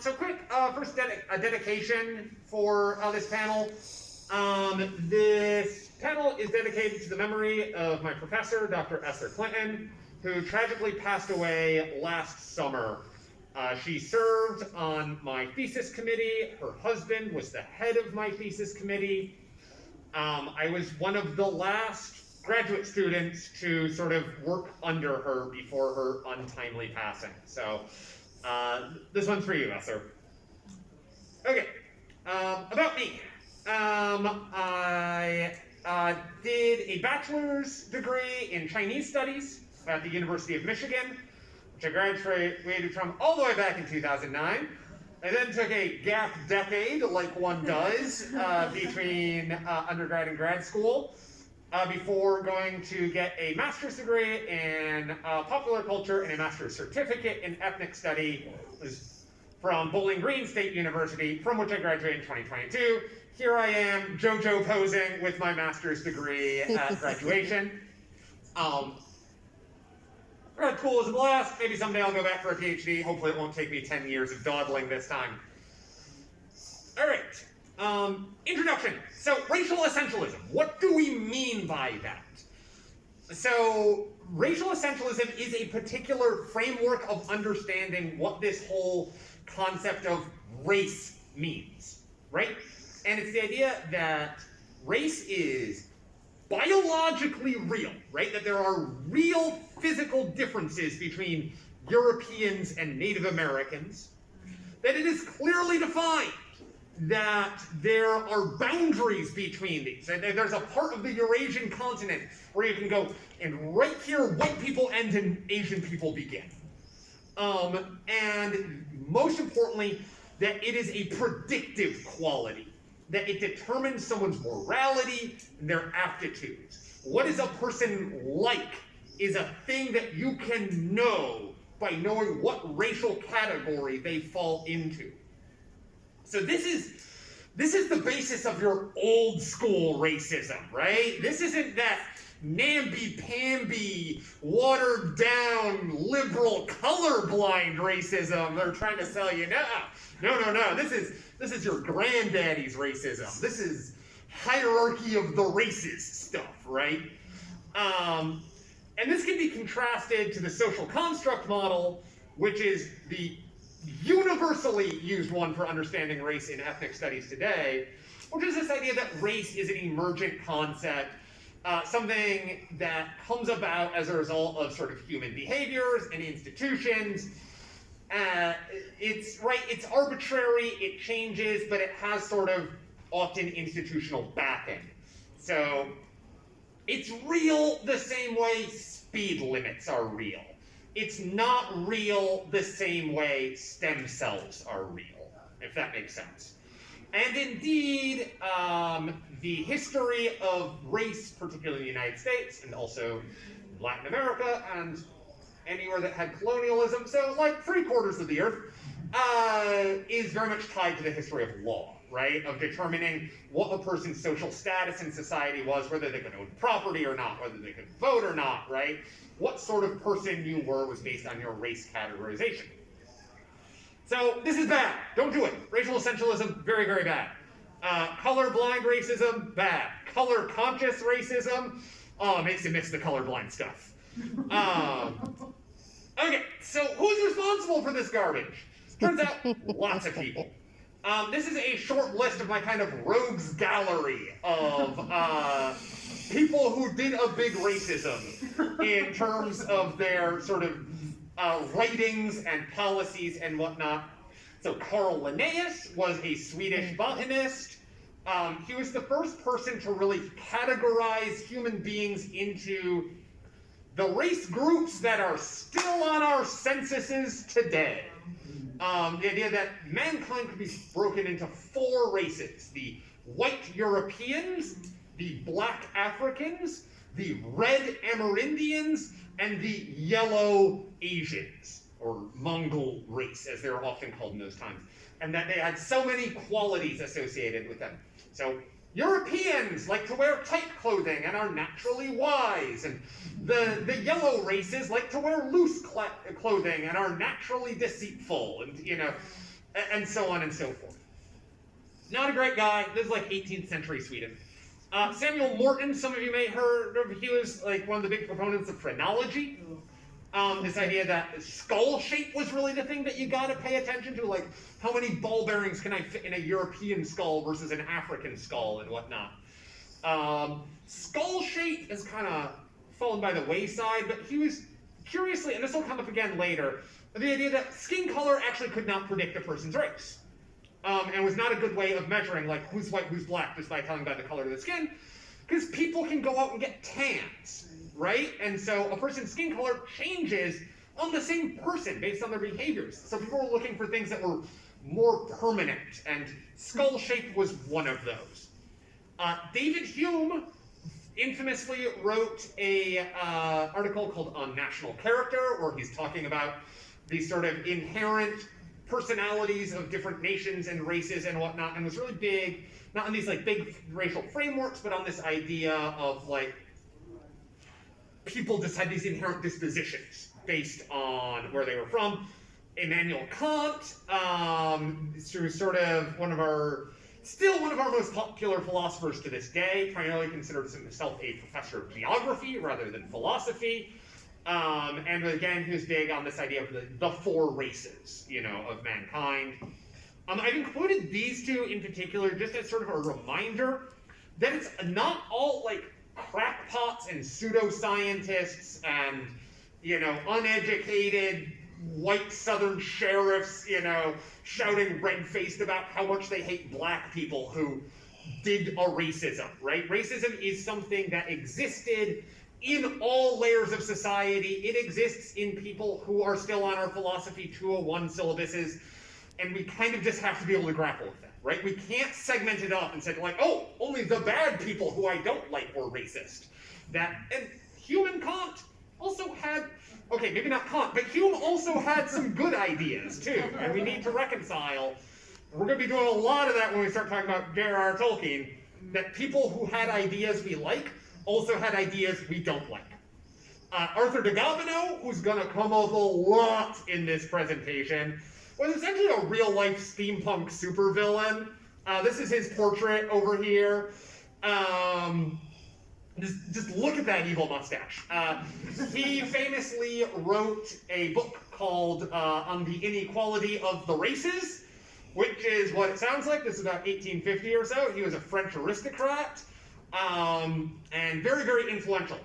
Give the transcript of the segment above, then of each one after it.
So quick, first dedication for this panel. This panel is dedicated to the memory of my professor, Dr. Esther Clinton, who tragically passed away last summer. She served on my thesis committee. Her husband was the head of my thesis committee. I was one of the last graduate students to sort of work under her before her untimely passing. So this one's for you, Esther. Okay, about me. I did a bachelor's degree in Chinese studies at the University of Michigan, which I graduated from all the way back in 2009. I then took a gap decade, like one does, between undergrad and grad school, before going to get a master's degree in popular culture and a master's certificate in ethnic study from Bowling Green State University, from which I graduated in 2022. Here I am, JoJo posing with my master's degree at graduation. Grad school was a blast. Maybe someday I'll go back for a PhD. Hopefully it won't take me 10 years of dawdling this time. All right, introduction. So racial essentialism, what do we mean by that? So racial essentialism is a particular framework of understanding what this whole concept of race means, right? And it's the idea that race is biologically real, right? That there are real physical differences between Europeans and Native Americans, that it is clearly defined, that there are boundaries between these, and there's a part of the Eurasian continent where you can go, and right here, white people end and Asian people begin. And most importantly, that it is a predictive quality, that it determines someone's morality and their aptitudes. What is a person like is a thing that you can know by knowing what racial category they fall into. So this is the basis of your old school racism, right? This isn't that namby-pamby, watered down, liberal, colorblind racism they're trying to sell you. No. This is your granddaddy's racism. This is hierarchy of the races stuff, right? And this can be contrasted to the social construct model, which is the universally used one for understanding race in ethnic studies today, which is this idea that race is an emergent concept, something that comes about as a result of sort of human behaviors and institutions. It's arbitrary, it changes, but it has sort of often institutional backing. So it's real the same way speed limits are real. It's not real the same way stem cells are real, if that makes sense. And indeed, the history of race, particularly in the United States, and also Latin America, and anywhere that had colonialism, so like 3/4 of the earth, is very much tied to the history of law, right? Of determining what a person's social status in society was, whether they could own property or not, whether they could vote or not, right? What sort of person you were was based on your race categorization. So this is bad. Don't do it. Racial essentialism, very, very bad. Colorblind racism, bad. Color-conscious racism, makes you miss the colorblind stuff. Okay, so who's responsible for this garbage? Turns out, lots of people. This is a short list of my kind of rogues gallery of people who did a big racism in terms of their sort of writings and policies and whatnot. So Carl Linnaeus was a Swedish botanist. He was the first person to really categorize human beings into the race groups that are still on our censuses today. The idea that mankind could be broken into 4 races: the white Europeans, the black Africans, the red Amerindians, and the yellow Asians, or Mongol race, as they were often called in those times. And that they had so many qualities associated with them. So Europeans like to wear tight clothing and are naturally wise, and the yellow races like to wear loose clothing and are naturally deceitful, and and so on and so forth. Not a great guy. This is like 18th century Sweden. Samuel Morton, some of you may have heard of, he was like one of the big proponents of phrenology. This idea that skull shape was really the thing that you gotta pay attention to, like how many ball bearings can I fit in a European skull versus an African skull and whatnot. Skull shape is kind of fallen by the wayside, but he was curiously, and this will come up again later, the idea that skin color actually could not predict a person's race. And was not a good way of measuring like who's white, who's black, just by telling by the color of the skin, because people can go out and get tans, right? And so a person's skin color changes on the same person based on their behaviors. So people were looking for things that were more permanent, and skull shape was one of those. David Hume infamously wrote a article called On National Character, where he's talking about these sort of inherent personalities of different nations and races and whatnot, and was really big, not on these like big racial frameworks, but on this idea of like people just had these inherent dispositions based on where they were from. Immanuel Kant, who's sort of still one of our most popular philosophers to this day, primarily considers himself a professor of geography rather than philosophy. And again, he was big on this idea of the four races, of mankind. I've included these two in particular just as sort of a reminder that it's not all like crackpots and pseudoscientists and, uneducated white Southern sheriffs, shouting red-faced about how much they hate black people who did a racism, right? Racism is something that existed in all layers of society. It exists in people who are still on our philosophy 201 syllabuses, and we kind of just have to be able to grapple with that, right? We can't segment it up and say like, oh, only the bad people who I don't like were racist. And Hume and Kant also had, okay, maybe not Kant, but Hume also had some good ideas too, and we need to reconcile. We're going to be doing a lot of that when we start talking about J.R.R. Tolkien, that people who had ideas we like also had ideas we don't like. Arthur de Gobineau, who's going to come up a lot in this presentation, was essentially a real-life steampunk supervillain. This is his portrait over here. Just look at that evil mustache. He famously wrote a book called On the Inequality of the Races, which is what it sounds like. This is about 1850 or so. He was a French aristocrat. And very, very influential.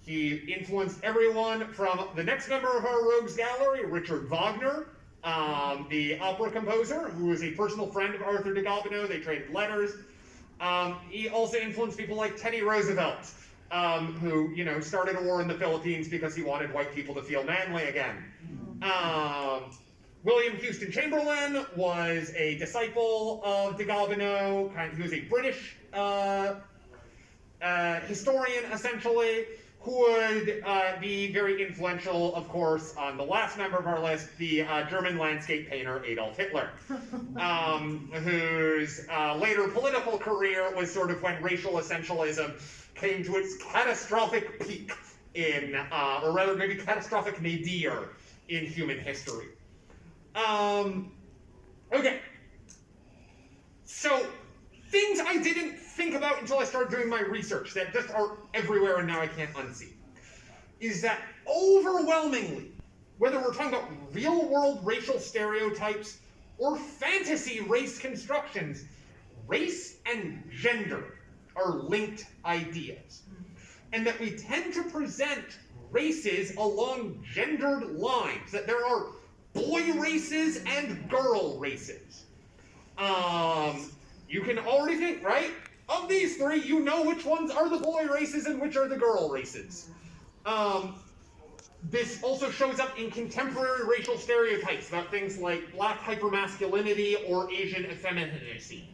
He influenced everyone from the next member of our Rogues Gallery, Richard Wagner, the opera composer, who was a personal friend of Arthur de Gobineau. They traded letters. He also influenced people like Teddy Roosevelt, who, started a war in the Philippines because he wanted white people to feel manly again. William Houston Chamberlain was a disciple of de Gobineau. He was a British historian, essentially, who would be very influential, of course, on the last member of our list, the German landscape painter Adolf Hitler, whose later political career was sort of when racial essentialism came to its catastrophic peak or rather maybe catastrophic nadir in human history. Okay. So, things I didn't think about until I started doing my research that just are everywhere and now I can't unsee, is that overwhelmingly, whether we're talking about real-world racial stereotypes or fantasy race constructions, race and gender are linked ideas. And that we tend to present races along gendered lines, that there are boy races and girl races. You can already think, right? Of these three, you know which ones are the boy races and which are the girl races. This also shows up in contemporary racial stereotypes about things like black hypermasculinity or Asian effeminacy.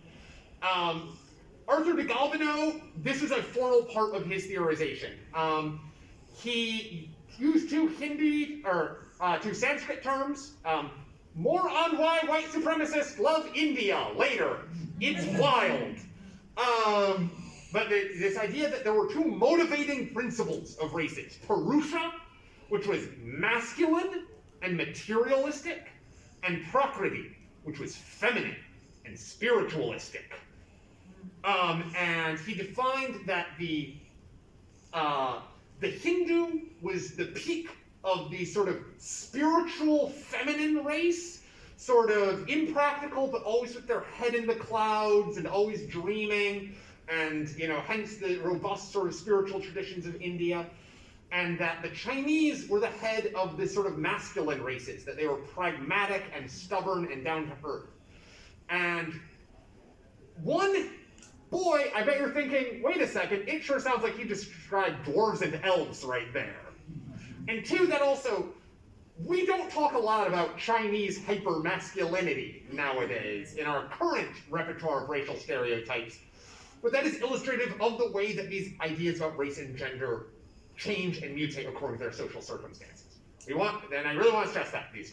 Arthur de Gobineau, this is a formal part of his theorization. He used two Sanskrit terms. More on why white supremacists love India later. It's wild. But this idea that there were two motivating principles of races. Purusha, which was masculine and materialistic, and Prakriti, which was feminine and spiritualistic. And he defined that the Hindu was the peak of the sort of spiritual feminine race, sort of impractical, but always with their head in the clouds and always dreaming, and, you know, hence the robust sort of spiritual traditions of India. And that the Chinese were the head of the sort of masculine races, that they were pragmatic and stubborn and down to earth. And one, boy, I bet you're thinking, wait a second, it sure sounds like he described dwarves and elves right there. And two, that also, we don't talk a lot about Chinese hyper-masculinity nowadays in our current repertoire of racial stereotypes, but that is illustrative of the way that these ideas about race and gender change and mutate according to their social circumstances. And I really want to stress that. These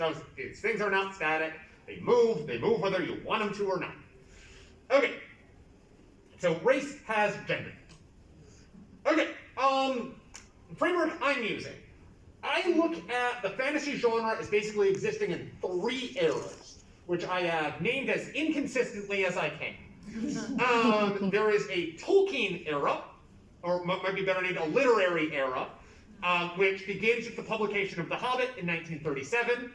things are not static. They move whether you want them to or not. Okay, so race has gender. Okay, framework I'm using. I look at the fantasy genre as basically existing in 3 eras, which I have named as inconsistently as I can. There is a Tolkien era, or might be better named a literary era, which begins with the publication of The Hobbit in 1937.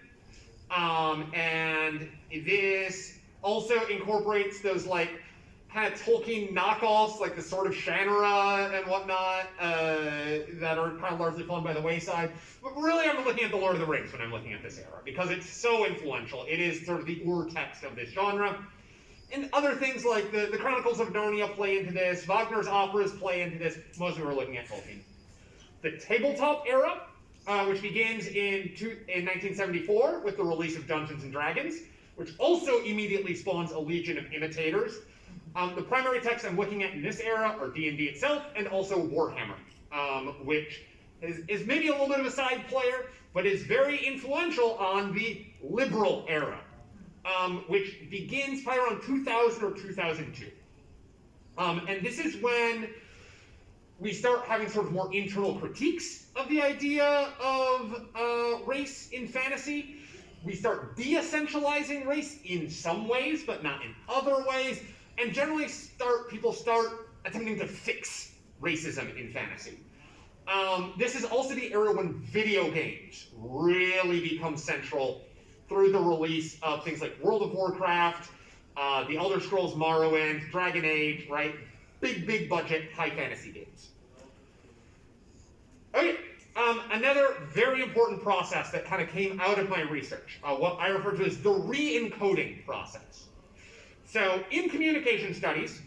And this also incorporates those like kind of Tolkien knockoffs, like the Sword of Shannara and whatnot, that are kind of largely fallen by the wayside. But really, I'm looking at The Lord of the Rings when I'm looking at this era, because it's so influential. It is sort of the ur-text of this genre. And other things like the Chronicles of Narnia play into this, Wagner's operas play into this. Mostly we're looking at Tolkien. The tabletop era, which begins in 1974 with the release of Dungeons & Dragons, which also immediately spawns a legion of imitators. The primary texts I'm looking at in this era are D&D itself and also Warhammer, which is maybe a little bit of a side player, but is very influential on the liberal era. Which begins probably around 2000 or 2002. And this is when we start having sort of more internal critiques of the idea of race in fantasy. We start de-essentializing race in some ways, but not in other ways. And generally people start attempting to fix racism in fantasy. This is also the era when video games really become central through the release of things like World of Warcraft, The Elder Scrolls Morrowind, Dragon Age, right? Big budget, high fantasy games. Okay, another very important process that kind of came out of my research, what I refer to as the re-encoding process. So in communication studies,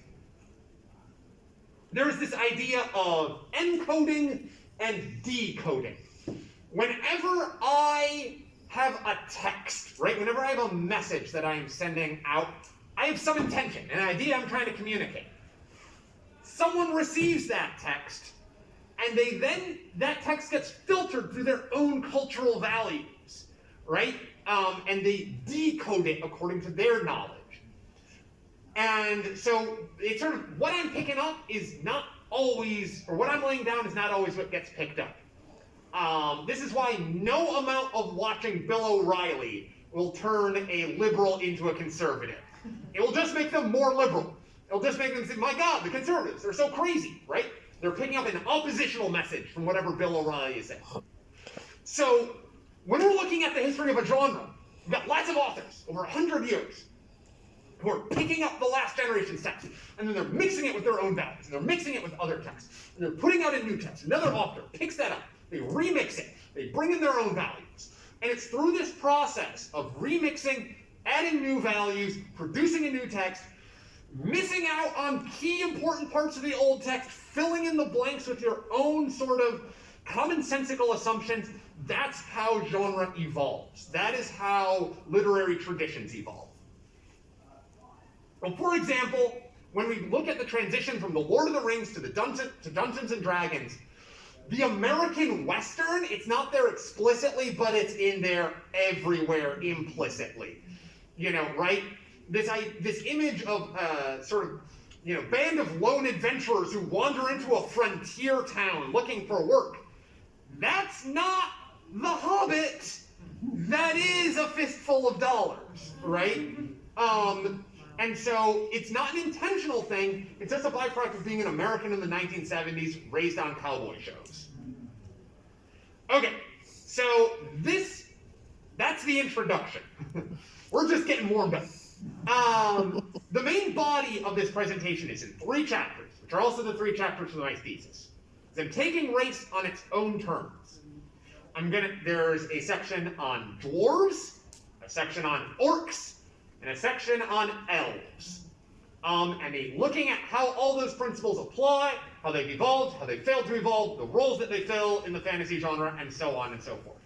there is this idea of encoding and decoding. Whenever I have a text, right? Whenever I have a message that I am sending out, I have some intention, an idea I'm trying to communicate. Someone receives that text, and that text gets filtered through their own cultural values, right? And they decode it according to their knowledge. And so it's sort of, what I'm picking up is not always, or what I'm laying down is not always what gets picked up. This is why no amount of watching Bill O'Reilly will turn a liberal into a conservative. It will just make them more liberal. It'll just make them say, my God, the conservatives, they're so crazy, right? They're picking up an oppositional message from whatever Bill O'Reilly is saying. So when we're looking at the history of a genre, we've got lots of authors over 100 years who are picking up the last generation's text, and then they're mixing it with their own values, and they're mixing it with other texts, and they're putting out a new text. Another author picks that up, they remix it, they bring in their own values. And it's through this process of remixing, adding new values, producing a new text, missing out on key important parts of the old text, filling in the blanks with your own sort of commonsensical assumptions. That's how genre evolves. That is how literary traditions evolve. Well, for example, when we look at the transition from The Lord of the Rings to Dungeons and Dragons, the American Western, it's not there explicitly, but it's in there everywhere implicitly. You know, right? This image of sort of, you know, band of lone adventurers who wander into a frontier town looking for work. That's not The Hobbit. That is A Fistful of Dollars. dwarves, right? And so it's not an intentional thing, it's just a byproduct of being an American in the 1970s raised on cowboy shows. Okay, so that's the introduction. We're just getting warmed up. The main body of this presentation is in 3 chapters, which are also the 3 chapters of my thesis. I'm taking race on its own terms. There's a section on dwarves, a section on orcs, and a section on elves. And looking at how all those principles apply, how they've evolved, how they failed to evolve, the roles that they fill in the fantasy genre, and so on and so forth.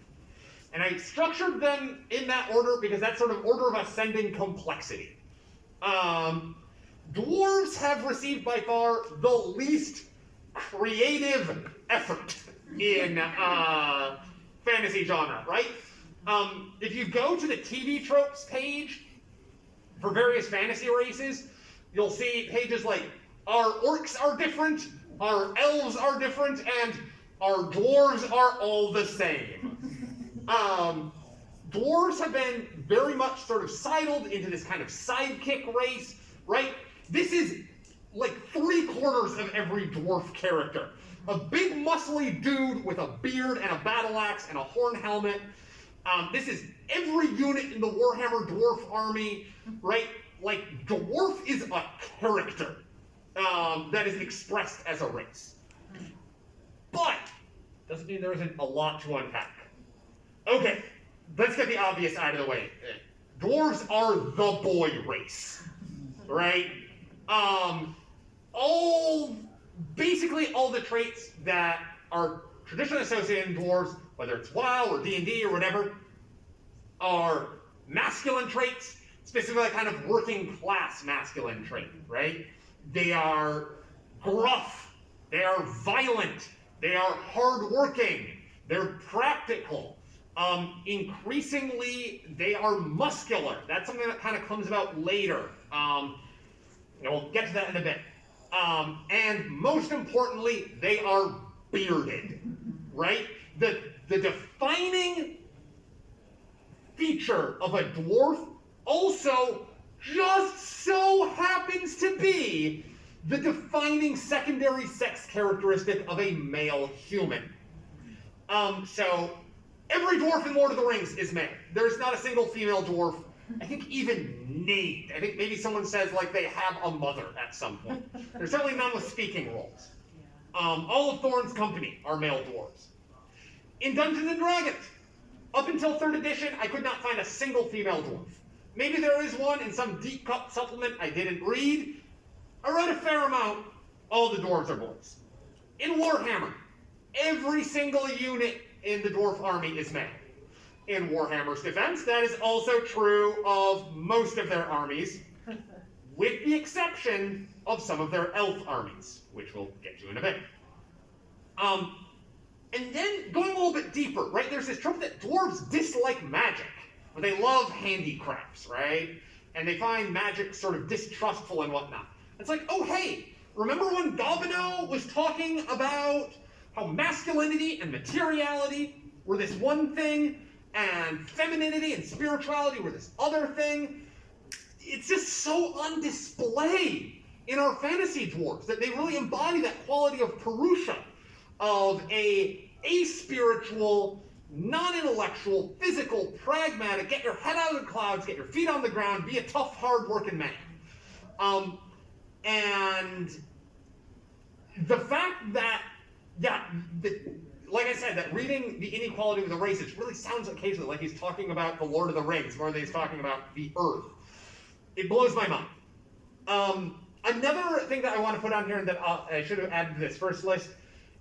And I structured them in that order because that's sort of order of ascending complexity. Dwarves have received by far the least creative effort in fantasy genre, right? If you go to the TV tropes page for various fantasy races, you'll see pages like, our orcs are different, our elves are different, and our dwarves are all the same. Dwarves have been very much sort of sidled into this kind of sidekick race, right? This is like 3/4 of every dwarf character. A big muscly dude with a beard and a battle axe and a horn helmet. This is every unit in the Warhammer Dwarf army, right? Like, dwarf is a character that is expressed as a race. But, doesn't mean there isn't a lot to unpack. Okay, let's get the obvious out of the way. Dwarves are the boy race, right? Basically all the traits that are traditionally associated in dwarves, whether it's WoW or D&D or whatever, are masculine traits, specifically kind of working class masculine trait, right? They are gruff, they are violent, they are hardworking, they're practical. Increasingly, they are muscular. That's something that kind of comes about later. We'll get to that in a bit. And most importantly, they are bearded, right? The defining feature of a dwarf also just so happens to be the defining secondary sex characteristic of a male human. So every dwarf in Lord of the Rings is male. There's not a single female dwarf, I think, even named. I think maybe someone says, like, they have a mother at some point. There's certainly none with speaking roles. All of Thorne's company are male dwarves. In Dungeons & Dragons, up until 3rd edition, I could not find a single female dwarf. Maybe there is one in some deep cut supplement I didn't read. I read a fair amount. All the dwarves are boys. In Warhammer, every single unit in the dwarf army is male. In Warhammer's defense, that is also true of most of their armies, with the exception of some of their elf armies, which we'll get to in a bit. And then, going a little bit deeper, right, there's this trope that dwarves dislike magic, or they love handicrafts, right? And they find magic sort of distrustful and whatnot. It's like, oh hey, remember when Gobino was talking about how masculinity and materiality were this one thing, and femininity and spirituality were this other thing? It's just so on display in our fantasy dwarves that they really embody that quality of Purusha, of a aspiritual, non-intellectual, physical, pragmatic, get your head out of the clouds, get your feet on the ground, be a tough, hard-working man. And the fact that, like I said, that reading the inequality of the races really sounds occasionally like he's talking about the Lord of the Rings more than he's talking about the Earth. It blows my mind. Another thing that I want to put on here and that I should have added to this first list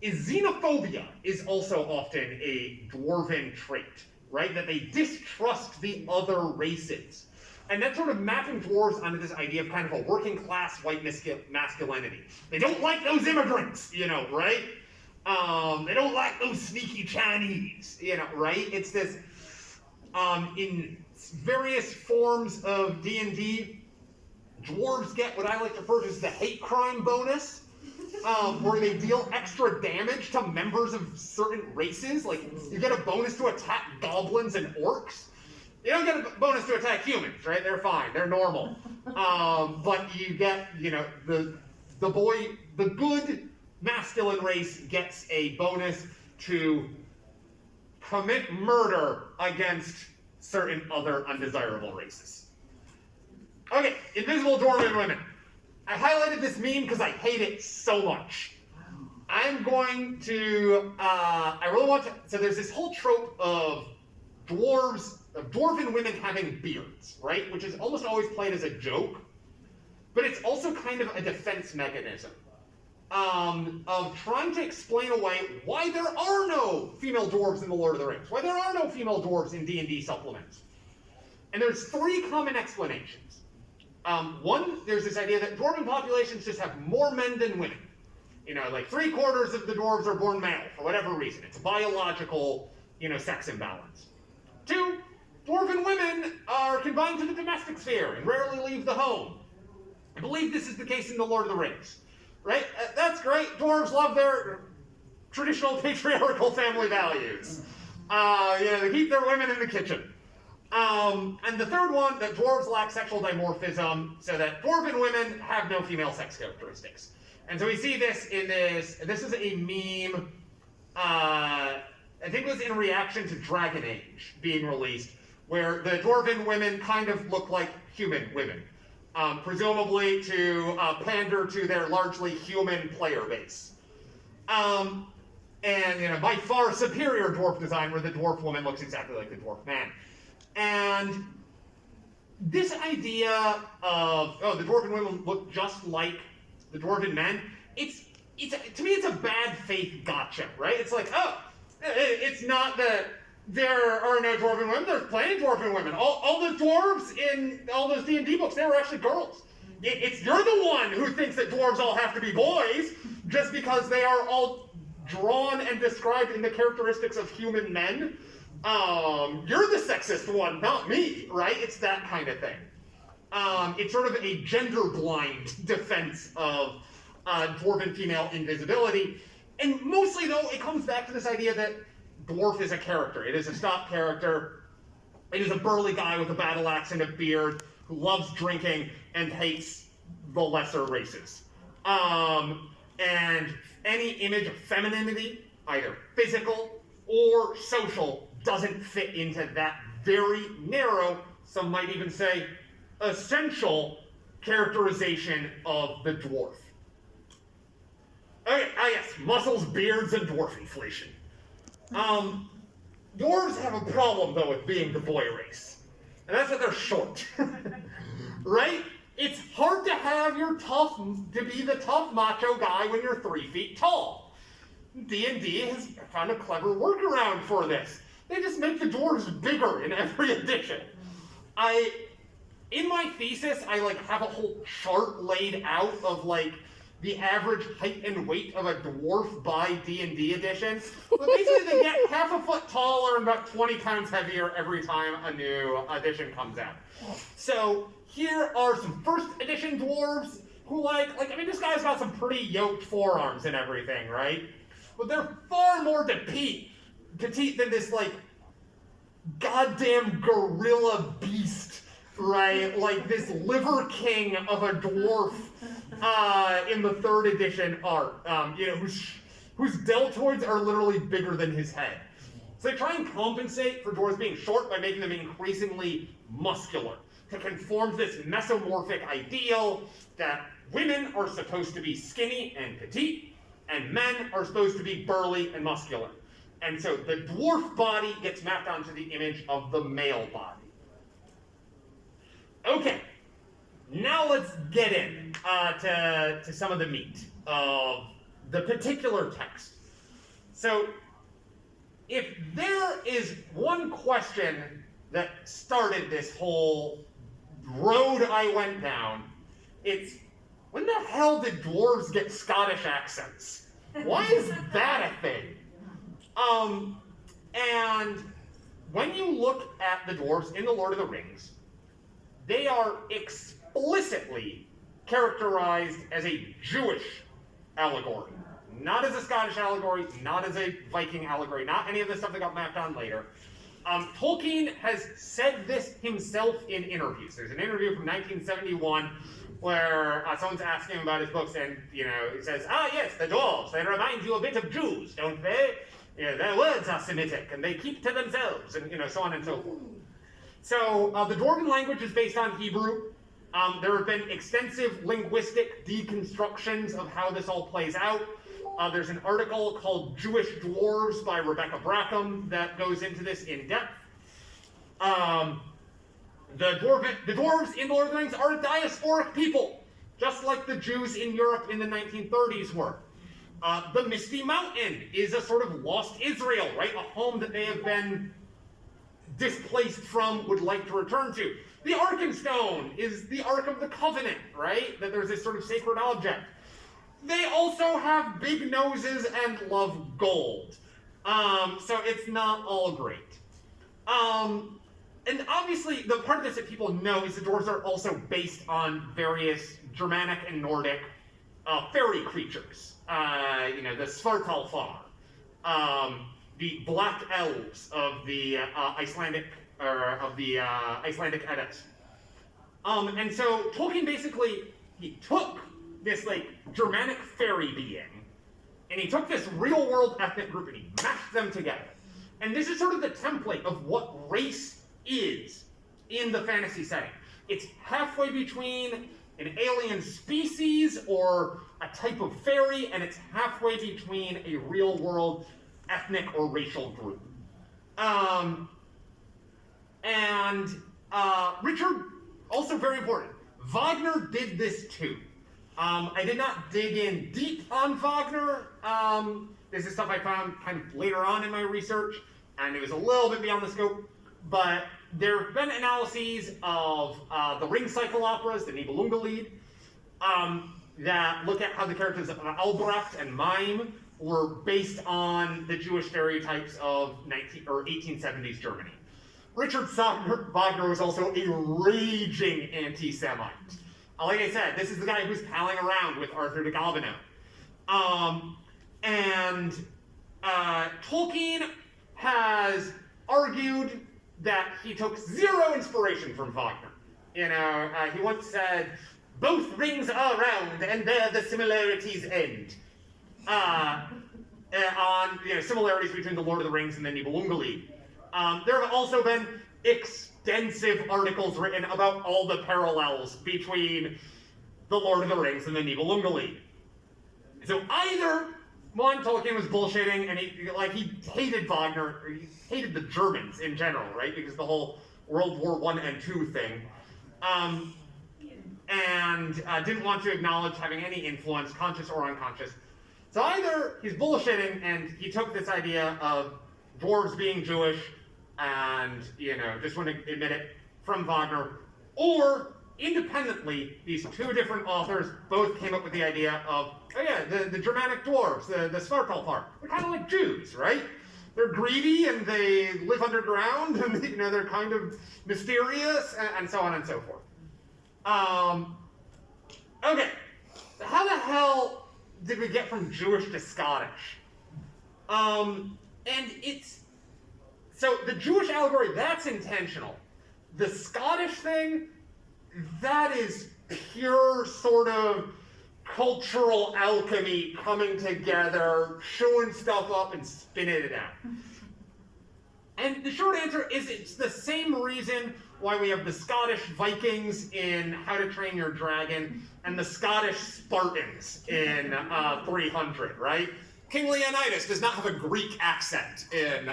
is xenophobia is also often a dwarven trait, right? That they distrust the other races. And that's sort of mapping dwarves onto this idea of kind of a working class white masculinity. They don't like those immigrants, right? They don't like those sneaky Chinese, right? It's this, in various forms of D&D, dwarves get what I like to refer to as the hate crime bonus, where they deal extra damage to members of certain races. Like, you get a bonus to attack goblins and orcs. You don't get a bonus to attack humans, right? They're fine. They're normal. But you get, the good masculine race gets a bonus to commit murder against certain other undesirable races. Okay, invisible dwarven women. I highlighted this meme because I hate it so much. I'm going to, I really want to, so there's this whole trope of dwarven women having beards, right? Which is almost always played as a joke, but it's also kind of a defense mechanism of trying to explain away why there are no female dwarves in the Lord of the Rings, why there are no female dwarves in D&D supplements. And there's three common explanations. One, there's this idea that dwarven populations just have more men than women. Like 3/4 of the dwarves are born male for whatever reason. It's a biological, sex imbalance. Two, dwarven women are confined to the domestic sphere and rarely leave the home. I believe this is the case in the Lord of the Rings, right? That's great. Dwarves love their traditional patriarchal family values. They keep their women in the kitchen. And the third one, that dwarves lack sexual dimorphism, so that dwarven women have no female sex characteristics. And so we see this in this is a meme, I think it was in reaction to Dragon Age being released, where the dwarven women kind of look like human women, presumably to pander to their largely human player base. And by far superior dwarf design, where the dwarf woman looks exactly like the dwarf man. And this idea of, the dwarven women look just like the dwarven men, to me it's a bad faith gotcha, right? It's like, it's not that there are no dwarven women, there's plenty of dwarven women. All the dwarves in all those D&D books, they were actually girls. You're the one who thinks that dwarves all have to be boys, just because they are all drawn and described in the characteristics of human men. You're the sexist one, not me, right? It's that kind of thing. It's sort of a gender-blind defense of dwarven female invisibility. And mostly, though, it comes back to this idea that dwarf is a character. It is a stock character. It is a burly guy with a battle axe and a beard who loves drinking and hates the lesser races. And any image of femininity, either physical or social, doesn't fit into that very narrow, some might even say, essential characterization of the dwarf. Okay, yes, muscles, beards, and dwarf inflation. Dwarves have a problem, though, with being the boy race. And that's that they're short. Right? It's hard to be the tough macho guy when you're 3 feet tall. D&D has found a clever workaround for this. They just make the dwarves bigger in every edition. In my thesis, I have a whole chart laid out of the average height and weight of a dwarf by D&D edition. But basically they get half a foot taller and about 20 pounds heavier every time a new edition comes out. So here are some first edition dwarves who this guy's got some pretty yoked forearms and everything, right? But they're far more petite than this goddamn gorilla beast, right? This liver king of a dwarf in the third edition art, whose deltoids are literally bigger than his head. So they try and compensate for dwarves being short by making them increasingly muscular, to conform to this mesomorphic ideal that women are supposed to be skinny and petite, and men are supposed to be burly and muscular. And so the dwarf body gets mapped onto the image of the male body. Okay, now let's get in to some of the meat of the particular text. So, if there is one question that started this whole road I went down, it's, when the hell did dwarves get Scottish accents? Why is that a thing? And when you look at the dwarves in The Lord of the Rings, they are explicitly characterized as a Jewish allegory. Not as a Scottish allegory, not as a Viking allegory, not any of the stuff that got mapped on later. Tolkien has said this himself in interviews. There's an interview from 1971 where someone's asking him about his books, and he says, yes, the Dwarves, they remind you a bit of Jews, don't they? Their words are Semitic, and they keep to themselves, and so on and so forth. So the Dwarven language is based on Hebrew. There have been extensive linguistic deconstructions of how this all plays out. There's an article called Jewish Dwarves by Rebecca Brackham that goes into this in depth. The Dwarves in the Lord of the Rings are a diasporic people, just like the Jews in Europe in the 1930s were. The Misty Mountain is a sort of lost Israel, right? A home that they have been displaced from, would like to return to. The Arkenstone is the Ark of the Covenant, right? That there's this sort of sacred object. They also have big noses and love gold. So it's not all great. And obviously, the part of this that people know is the dwarves are also based on various Germanic and Nordic fairy creatures. The Svartalfar, the Black Elves of the Icelandic Eddas. And so Tolkien basically, he took this Germanic fairy being, and he took this real world ethnic group and he mashed them together. And this is sort of the template of what race is in the fantasy setting. It's halfway between an alien species or a type of fairy, and it's halfway between a real world ethnic or racial group. Richard, also very important, Wagner did this too. I did not dig in deep on Wagner. This is stuff I found kind of later on in my research, and it was a little bit beyond the scope. But there have been analyses of the Ring Cycle operas, the Nibelungenlied, that look at how the characters of Albrecht and Mime were based on the Jewish stereotypes of 1870s Germany. Richard Wagner was also a raging anti-Semite. Like I said, this is the guy who's palling around with Arthur de Gobineau. Tolkien has argued that he took zero inspiration from Wagner. He once said, "Both rings are round, and there the similarities end." On similarities between the Lord of the Rings and the Nibelungenlied. There have also been extensive articles written about all the parallels between the Lord of the Rings and the Nibelungenlied. So either one, Tolkien was bullshitting, and he hated Wagner, or he hated the Germans in general, right? Because the whole World War I and II thing, and didn't want to acknowledge having any influence, conscious or unconscious. So either he's bullshitting, and he took this idea of dwarves being Jewish, and just wouldn't admit it from Wagner, or independently, these two different authors both came up with the idea of, the Germanic dwarves, the Svartalfar. They're kind of like Jews, right? They're greedy and they live underground, and they're kind of mysterious, and so on and so forth. Okay, so how the hell did we get from Jewish to Scottish? So the Jewish allegory, that's intentional. The Scottish thing, that is pure sort of cultural alchemy coming together, showing stuff up and spinning it out. And the short answer is it's the same reason why we have the Scottish Vikings in How to Train Your Dragon and the Scottish Spartans in 300, right? King Leonidas does not have a Greek accent in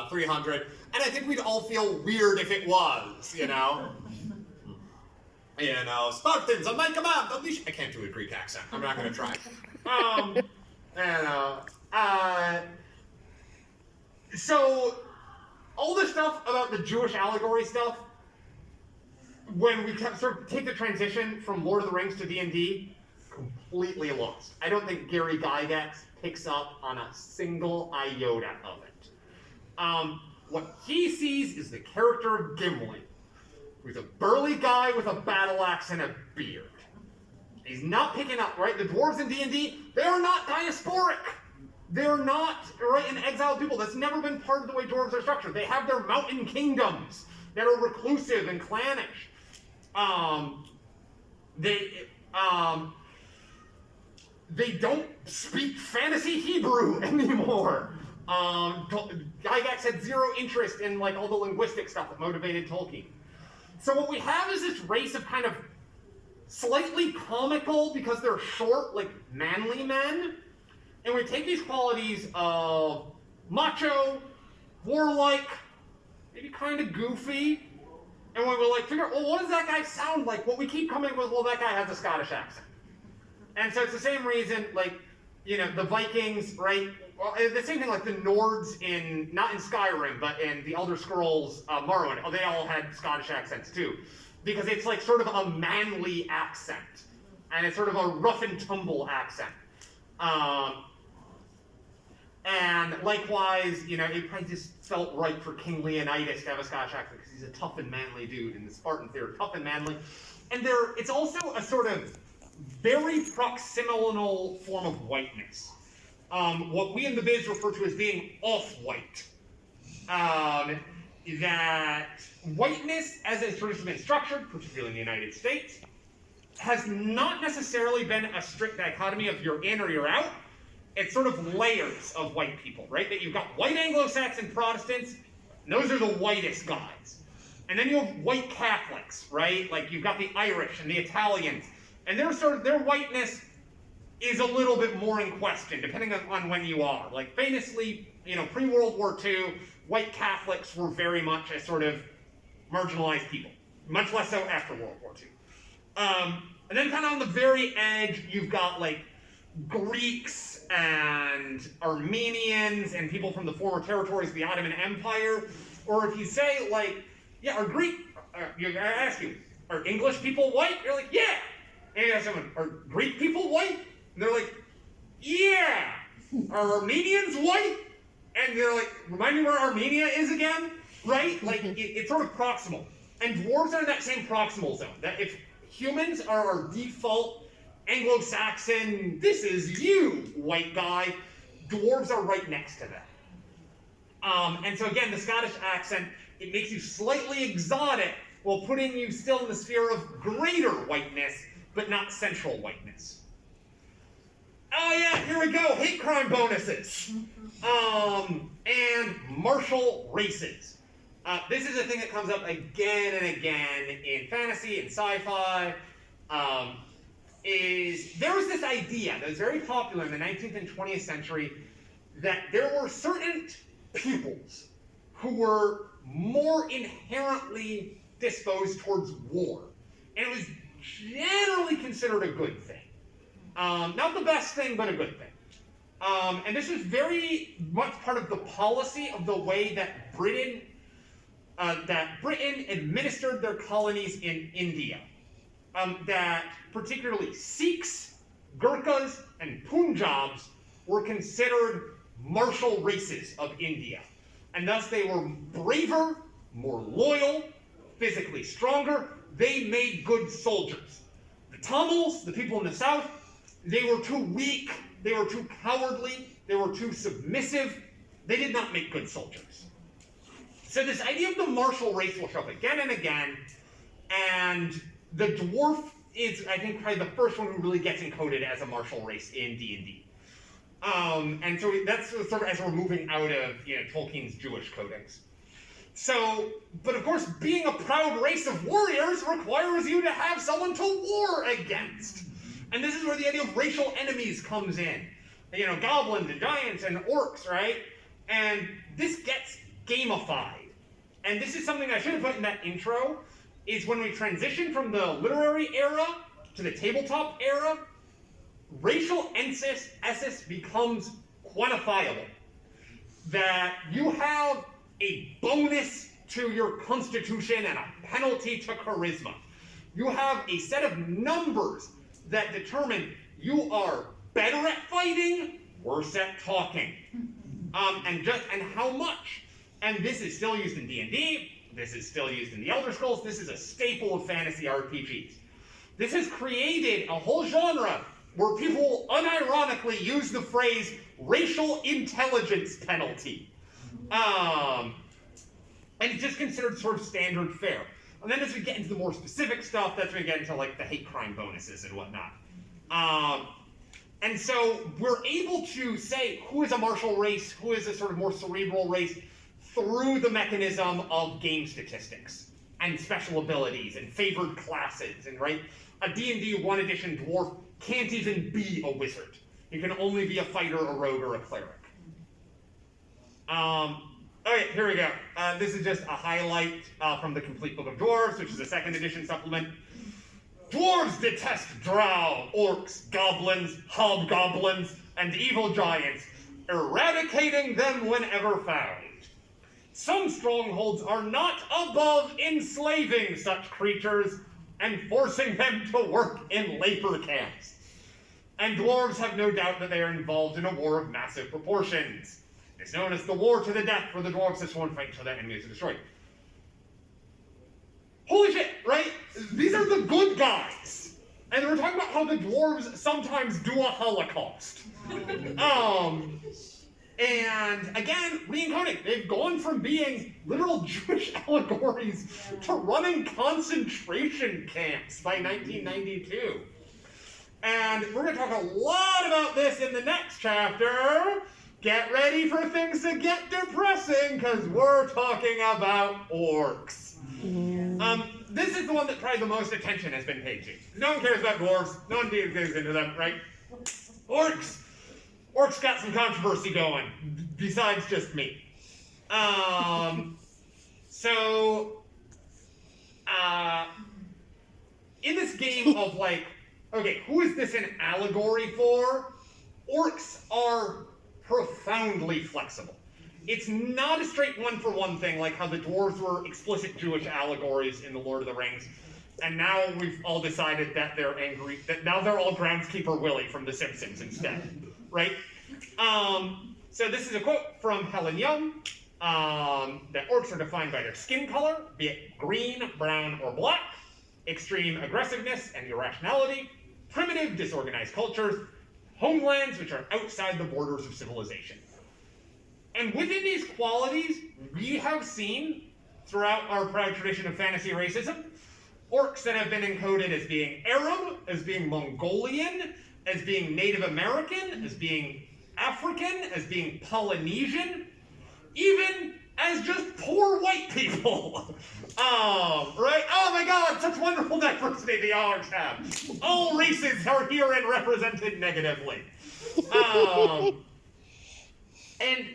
300, and I think we'd all feel weird if it was, Spartans, on my command, unleash... I can't do a Greek accent. I'm not going to try. So, all this stuff about the Jewish allegory stuff, when we sort of take the transition from Lord of the Rings to D&D, completely lost. I don't think Gary Gygax picks up on a single iota of it. What he sees is the character of Gimli, who's a burly guy with a battle axe and a beard. He's not picking up, right? The dwarves in D&D, they are not diasporic. They're not, right, an exiled people. That's never been part of the way dwarves are structured. They have their mountain kingdoms that are reclusive and clannish. They don't speak fantasy Hebrew anymore. Gygax had zero interest in like all the linguistic stuff that motivated Tolkien. So what we have is this race of kind of slightly comical, because they're short, like manly men, and we take these qualities of macho, warlike, maybe kind of goofy, and we were like, figure out, well, what does that guy sound like? Well, we keep coming with, well, that guy has a Scottish accent. And so it's the same reason, like, you know, the Vikings, right? Well, the same thing like the Nords in, not in Skyrim, but in the Elder Scrolls Morrowind. Oh, they all had Scottish accents too. Because it's like sort of a manly accent. And it's sort of a rough and tumble accent. And likewise, you know, it probably just felt right for King Leonidas to have a Scottish accent because he's a tough and manly dude, and the Spartans, they were tough and manly. And it's also a sort of very proximal form of whiteness. What we in the biz refer to as being off-white. That whiteness, as it's traditionally been structured, particularly in the United States, has not necessarily been a strict dichotomy of you're in or you're out. It's sort of layers of white people, right? That you've got white Anglo-Saxon Protestants, and those are the whitest guys. And then you have white Catholics, right? Like you've got the Irish and the Italians, and their whiteness is a little bit more in question, depending on when you are. Like famously, you know, pre-World War II, white Catholics were very much a sort of marginalized people, much less so after World War II. And then kind of on the very edge, you've got like Greeks and Armenians and people from the former territories of the Ottoman Empire. Or if you say like, yeah, I ask you, are English people white? You're like, yeah. And you ask someone, are Greek people white? And they're like, yeah. Are Armenians white? And they're like, remind me where Armenia is again? Right? Like, it's sort of proximal. And dwarves are in that same proximal zone. That if humans are our default Anglo-Saxon, this is you, white guy, dwarves are right next to that. And so again, the Scottish accent, it makes you slightly exotic while putting you still in the sphere of greater whiteness, but not central whiteness. Oh yeah, here we go, hate crime bonuses. And martial races. This is a thing that comes up again and again in fantasy and sci-fi. There was this idea that was very popular in the 19th and 20th century that there were certain peoples who were more inherently disposed towards war. And it was generally considered a good thing. Not the best thing, but a good thing. And this was very much part of the policy of the way that Britain administered their colonies in India. That particularly Sikhs, Gurkhas, and Punjabs were considered martial races of India. And thus they were braver, more loyal, physically stronger. They made good soldiers. The Tamils, the people in the south, they were too weak, they were too cowardly, they were too submissive. They did not make good soldiers. So this idea of the martial race will show up again and again, and the dwarf is, I think, probably the first one who really gets encoded as a martial race in D&D. And so that's sort of as we're moving out of, you know, Tolkien's Jewish codex. So, but of course, being a proud race of warriors requires you to have someone to war against. And this is where the idea of racial enemies comes in. You know, goblins and giants and orcs, right? And this gets gamified. And this is something I should have put in that intro, is when we transition from the literary era to the tabletop era, racial essences becomes quantifiable. That you have a bonus to your constitution and a penalty to charisma. You have a set of numbers that determine you are better at fighting, worse at talking. And how much. And this is still used in D&D, this is still used in the Elder Scrolls, this is a staple of fantasy RPGs. This has created a whole genre where people unironically use the phrase racial intelligence penalty. And it's just considered sort of standard fare. And then as we get into the more specific stuff, that's when we get into like the hate crime bonuses and whatnot. And so we're able to say who is a martial race, who is a sort of more cerebral race, through the mechanism of game statistics and special abilities and favored classes. And right, a D&D 1 edition dwarf can't even be a wizard. You can only be a fighter, a rogue, or a cleric. Okay, here we go. This is just a highlight from the Complete Book of Dwarves, which is a 2nd edition supplement. Dwarves detest drow, orcs, goblins, hobgoblins, and evil giants, eradicating them whenever found. Some strongholds are not above enslaving such creatures and forcing them to work in labor camps. And dwarves have no doubt that they are involved in a war of massive proportions. It's known as the war to the death, for the dwarves that sworn fight until their enemies are destroyed. Holy shit, right? These are the good guys. And we're talking about how the dwarves sometimes do a holocaust. And again, reencoding. They've gone from being literal Jewish allegories to running concentration camps by 1992. And we're going to talk a lot about this in the next chapter. Get ready for things to get depressing, because we're talking about orcs. This is the one that probably the most attention has been paid to. No one cares about dwarves. No one digs into them, right? Orcs. Orcs got some controversy going, besides just me. In this game of like, okay, who is this an allegory for? Orcs are profoundly flexible. It's not a straight one-for-one thing like how the dwarves were explicit Jewish allegories in The Lord of the Rings, and now we've all decided that they're angry, that now they're all Groundskeeper Willie from The Simpsons instead, right? So this is a quote from Helen Young, that orcs are defined by their skin color, be it green, brown, or black, extreme aggressiveness and irrationality, primitive, disorganized cultures, homelands which are outside the borders of civilization. And within these qualities, we have seen, throughout our proud tradition of fantasy racism, orcs that have been encoded as being Arab, as being Mongolian, as being Native American, as being African, as being Polynesian, even as just poor white people. Right? Oh my god, such wonderful diversity the orcs have. All races are herein represented negatively. And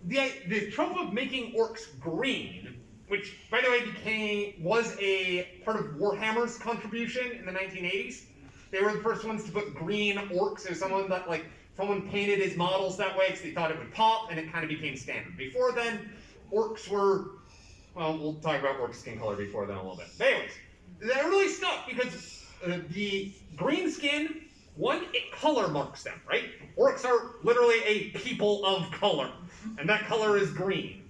the trope of making orcs green, which, by the way, was a part of Warhammer's contribution in the 1980s. They were the first ones to put green orcs as someone painted his models that way because they thought it would pop, and it kind of became standard. Before then, orcs were, well, we'll talk about orc skin color before then a little bit. But anyways, that really stuck because the green skin, one, it color marks them, right? Orcs are literally a people of color, and that color is green.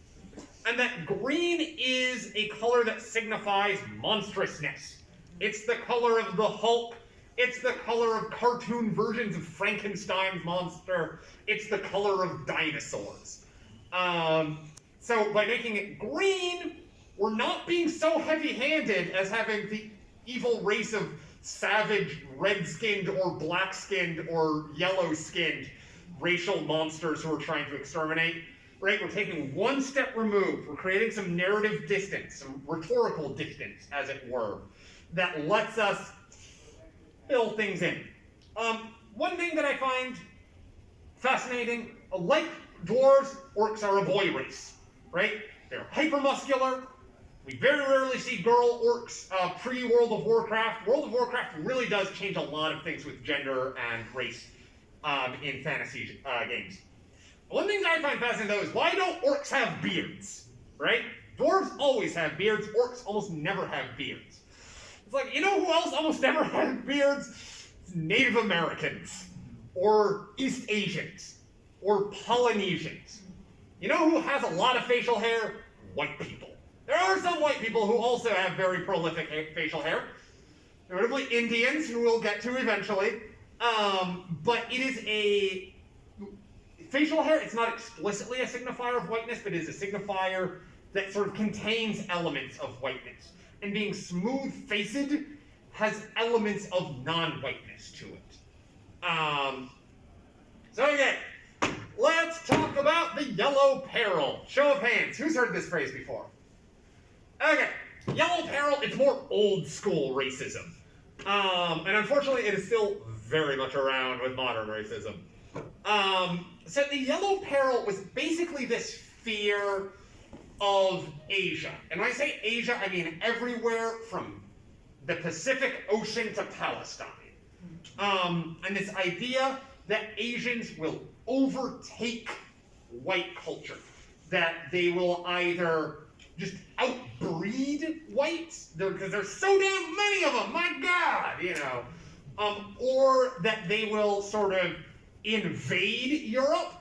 And that green is a color that signifies monstrousness. It's the color of the Hulk. It's the color of cartoon versions of Frankenstein's monster. It's the color of dinosaurs. So by making it green, we're not being so heavy-handed as having the evil race of savage red-skinned or black-skinned or yellow-skinned racial monsters who are trying to exterminate. Right, we're taking one step removed. We're creating some narrative distance, some rhetorical distance, as it were, that lets us fill things in. One thing that I find fascinating, like dwarves, orcs are a boy race, right? They're hypermuscular. We very rarely see girl orcs pre-World of Warcraft. World of Warcraft really does change a lot of things with gender and race in fantasy games. One thing that I find fascinating, though, is why don't orcs have beards, right? Dwarves always have beards. Orcs almost never have beards. It's like, you know who else almost never had beards? Native Americans, or East Asians, or Polynesians. You know who has a lot of facial hair? White people. There are some white people who also have very prolific facial hair. Notably Indians, who we'll get to eventually. But it is a facial hair. It's not explicitly a signifier of whiteness, but it is a signifier that sort of contains elements of whiteness. And being smooth-faced has elements of non-whiteness to it. So again, let's talk about the yellow peril. Show of hands. Who's heard this phrase before? Okay, yellow peril, it's more old-school racism. And unfortunately, it is still very much around with modern racism. So the yellow peril was basically this fear of Asia. And when I say Asia, I mean everywhere from the Pacific Ocean to Palestine. And this idea that Asians will overtake white culture. That they will either just outbreed whites, because there's so damn many of them, my God, you know. Or that they will sort of invade Europe.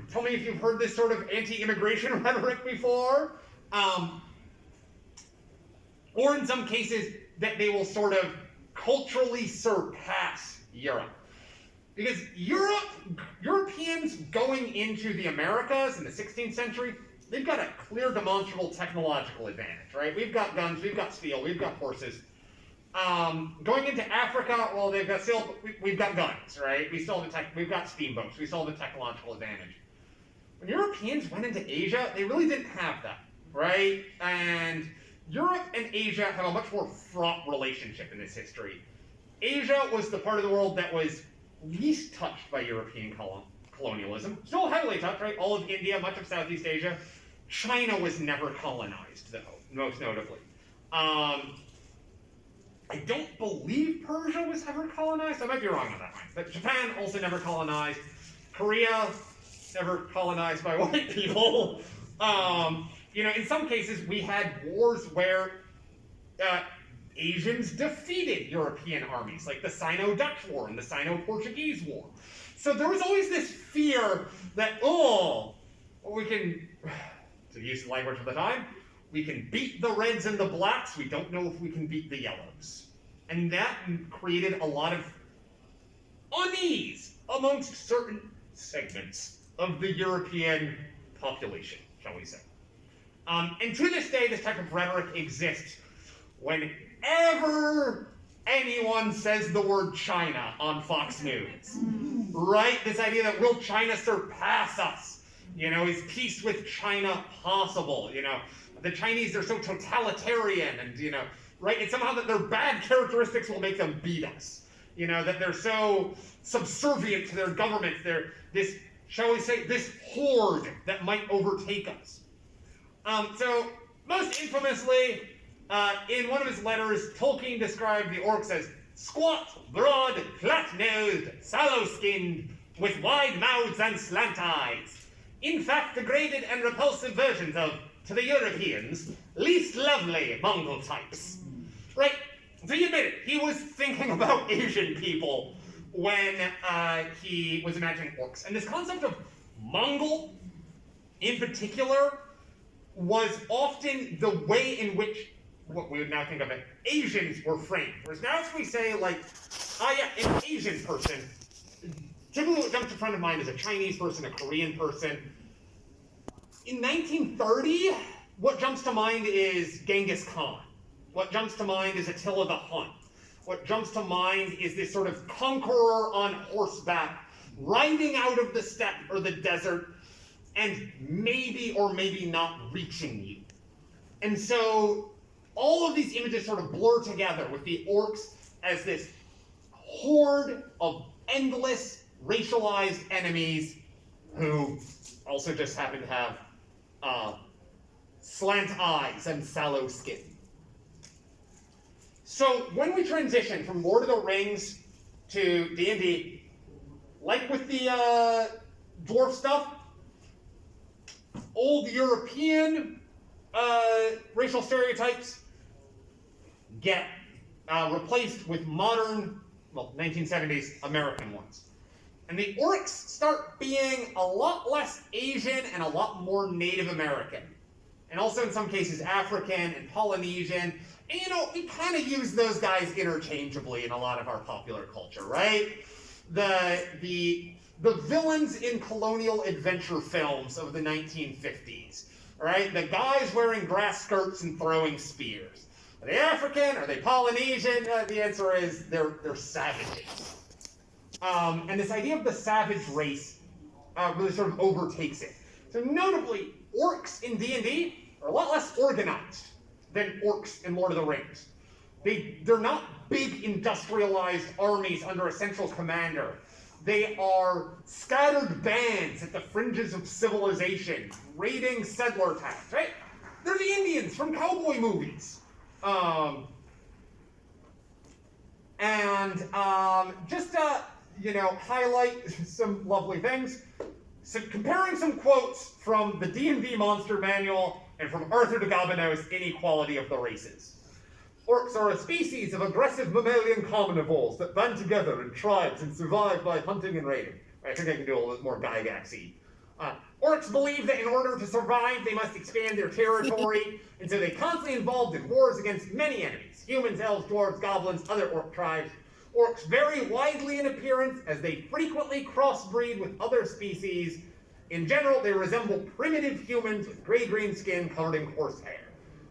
Tell me if you've heard this sort of anti-immigration rhetoric before. Or in some cases, that they will sort of culturally surpass Europe. Because Europeans going into the Americas in the 16th century, they've got a clear demonstrable technological advantage, right? We've got guns, we've got steel, we've got horses. Going into Africa, well, we've got guns, right? We've got steamboats, we still have the technological advantage. When Europeans went into Asia, they really didn't have that, right? And Europe and Asia have a much more fraught relationship in this history. Asia was the part of the world that was least touched by European colonialism. Still heavily touched, right? All of India, much of Southeast Asia. China was never colonized, though, most notably. I don't believe Persia was ever colonized. I might be wrong on that one. But Japan also never colonized. Korea, never colonized by white people. You know, in some cases, we had wars where Asians defeated European armies, like the Sino-Dutch War and the Sino-Portuguese War. So there was always this fear that, we can, to use the language of the time, we can beat the Reds and the Blacks, we don't know if we can beat the Yellows. And that created a lot of unease amongst certain segments of the European population, shall we say. And to this day, this type of rhetoric exists whenever anyone says the word China on Fox News, right? This idea that will China surpass us? You know, is peace with China possible? You know, the Chinese are so totalitarian and, you know, right? And somehow that their bad characteristics will make them beat us. You know, that they're so subservient to their governments. They're this, shall we say, this horde that might overtake us. So, most infamously, in one of his letters, Tolkien described the Orcs as squat, broad, flat-nosed, sallow-skinned, with wide mouths and slant eyes. In fact, degraded and repulsive versions of, to the Europeans, least lovely Mongol types. Right? So he admitted, he was thinking about Asian people when he was imagining orcs. And this concept of Mongol, in particular, was often the way in which what we would now think of as Asians were framed. Whereas now if we say, like, an Asian person, typically what jumps in front of mind is a Chinese person, a Korean person. In 1930, what jumps to mind is Genghis Khan. What jumps to mind is Attila the Hun. What jumps to mind is this sort of conqueror on horseback, riding out of the steppe or the desert, and maybe or maybe not reaching you. And so all of these images sort of blur together with the orcs as this horde of endless racialized enemies who also just happen to have slant eyes and sallow skin. So when we transition from Lord of the Rings to D&D, like with the dwarf stuff, old European racial stereotypes get replaced with modern, 1970s American ones. And the orcs start being a lot less Asian and a lot more Native American. And also in some cases African and Polynesian. And you know, we kind of use those guys interchangeably in a lot of our popular culture, right? the villains in colonial adventure films of the 1950s. All right, the guys wearing grass skirts and throwing spears. Are they African? Are they Polynesian? The answer is they're savages. And this idea of the savage race really sort of overtakes it. So notably, orcs in D&D are a lot less organized than orcs in Lord of the Rings. They're not big industrialized armies under a central commander. They are scattered bands at the fringes of civilization, raiding settler towns, right? They're the Indians from cowboy movies. Just to, highlight some lovely things. So comparing some quotes from the D&D Monster Manual and from Arthur de Gobineau's Inequality of the Races. Orcs are a species of aggressive mammalian carnivores that band together in tribes and survive by hunting and raiding. I think I can do a little bit more Gygax-y. Orcs believe that in order to survive, they must expand their territory, and so they're constantly involved in wars against many enemies. Humans, elves, dwarves, goblins, other orc tribes. Orcs vary widely in appearance as they frequently crossbreed with other species. In general, they resemble primitive humans with gray-green skin covered in coarse hair.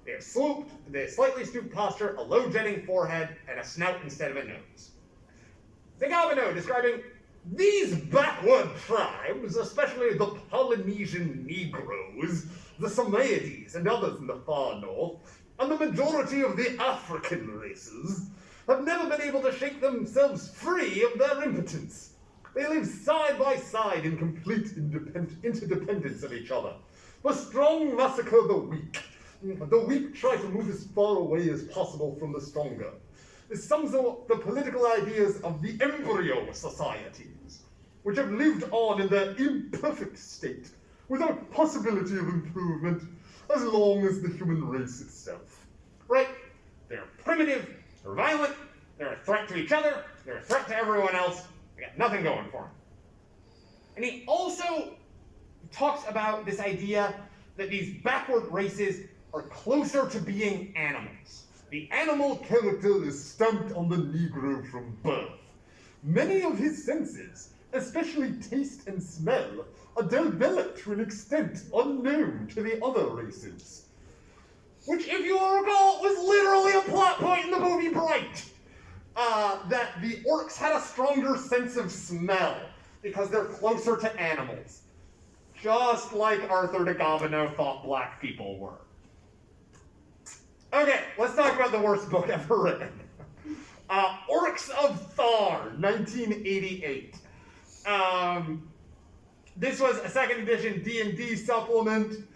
They are slightly stooped posture, a low jetting forehead, and a snout instead of a nose. De Gobineau describing these backward tribes, especially the Polynesian Negroes, the Samoyeds, and others in the far north, and the majority of the African races, have never been able to shake themselves free of their impotence. They live side by side in complete interdependence of each other. The strong massacre the weak. The weak try to move as far away as possible from the stronger. This sums up the political ideas of the embryo societies, which have lived on in their imperfect state, without possibility of improvement, as long as the human race itself. Right? They're primitive, they're violent, they're a threat to each other, they're a threat to everyone else, they got nothing going for them. And he also talks about this idea that these backward races are closer to being animals. The animal character is stamped on the Negro from birth. Many of his senses, especially taste and smell, are developed to an extent unknown to the other races. Which, if you recall, was literally a plot point in the movie Bright. That the orcs had a stronger sense of smell because they're closer to animals. Just like Arthur de Gobineau thought black people were. Okay, let's talk about the worst book ever written. Orcs of Thar, 1988. This was a second edition D&D supplement